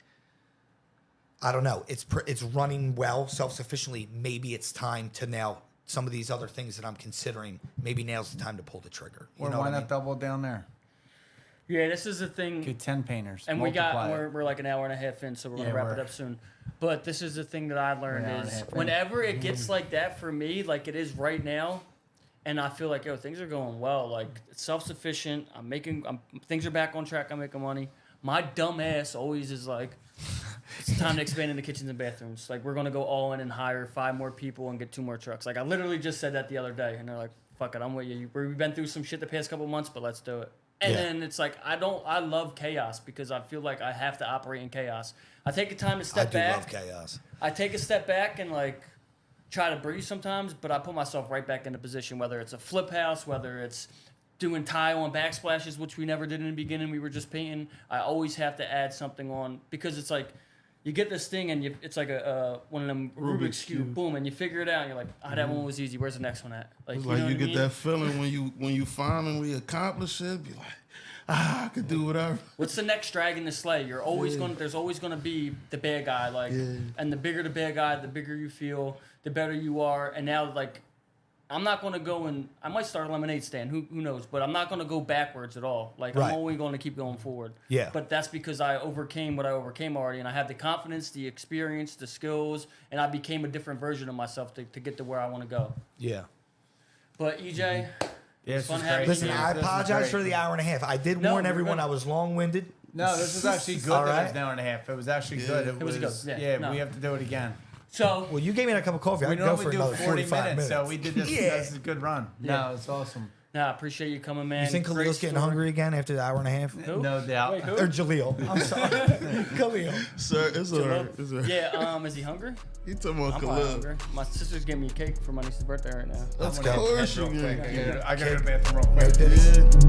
I don't know, it's running well, self-sufficiently. Maybe it's time to now some of these other things that I'm considering. Maybe now's the time to pull the trigger. You know why what I not mean? double down there? Yeah, this is the thing. Get 10 painters. And multiply it. we're like an hour and a half in, so we're gonna Yeah, wrap we're- it up soon. But this is the thing that I learned We're an hour and a is half in. whenever it gets like that for me, like it is right now, and I feel like things are going well. Like it's self-sufficient. Things are back on track. I'm making money. My dumb ass always is like, it's time to expand into kitchens and bathrooms. Like we're gonna go all in and hire 5 more people and get 2 more trucks. Like I literally just said that the other day, and they're like, "Fuck it, I'm with you. We've been through some shit the past couple months, but let's do it." And then it's like I love chaos because I feel like I have to operate in chaos. I take the time to step back. I do love chaos. I take a step back and like try to breathe sometimes, but I put myself right back into position, whether it's a flip house, whether it's doing tile and backsplashes, which we never did in the beginning. We were just painting. I always have to add something on because it's like you get this thing and it's like a one of them Rubik's Cube, boom, and you figure it out. And you're like, that one was easy. Where's the next one at? It's you like know you what I get mean? that feeling when you finally accomplish it. Be like, I could do whatever. What's the next dragon to slay? You're always going. There's always going to be the bad guy, and the bigger the bad guy, the bigger you feel, the better you are. And now, like, I'm not going to go and I might start a lemonade stand. Who knows? But I'm not going to go backwards at all. Like Right. I'm only going to keep going forward. Yeah. But that's because I overcame what I overcame already, and I have the confidence, the experience, the skills, and I became a different version of myself to get to where I want to go. Yeah. But EJ. Yeah, It's this fun is having great. you Listen, here. I This is apologize great. for the hour and a half. I did No, warn you're everyone good. I was long-winded. No, this is actually good All that it right. was an hour and a half. It was actually good. It was good. Yeah, Yeah, no. we have to do it again. So Well, you gave me a cup of coffee. I We could go for normally do another 40 45 minutes, minutes. so we did this. Yeah. This is a good run. Yeah. No, it's awesome. I appreciate you coming, man. You think Great Khalil's getting story. hungry again after the hour and a half? Who? No doubt. Wait, who? Or Jaleel. I'm sorry. Khalil. Sir, it's alright. It's alright. Yeah, is he hungry? You talking about I'm probably Khalil? hungry. My sister's getting me a cake for my niece's birthday right now. Let's I'm go. gonna Of course get you real can. quick. I gotta go to the bathroom real quick. Dennis.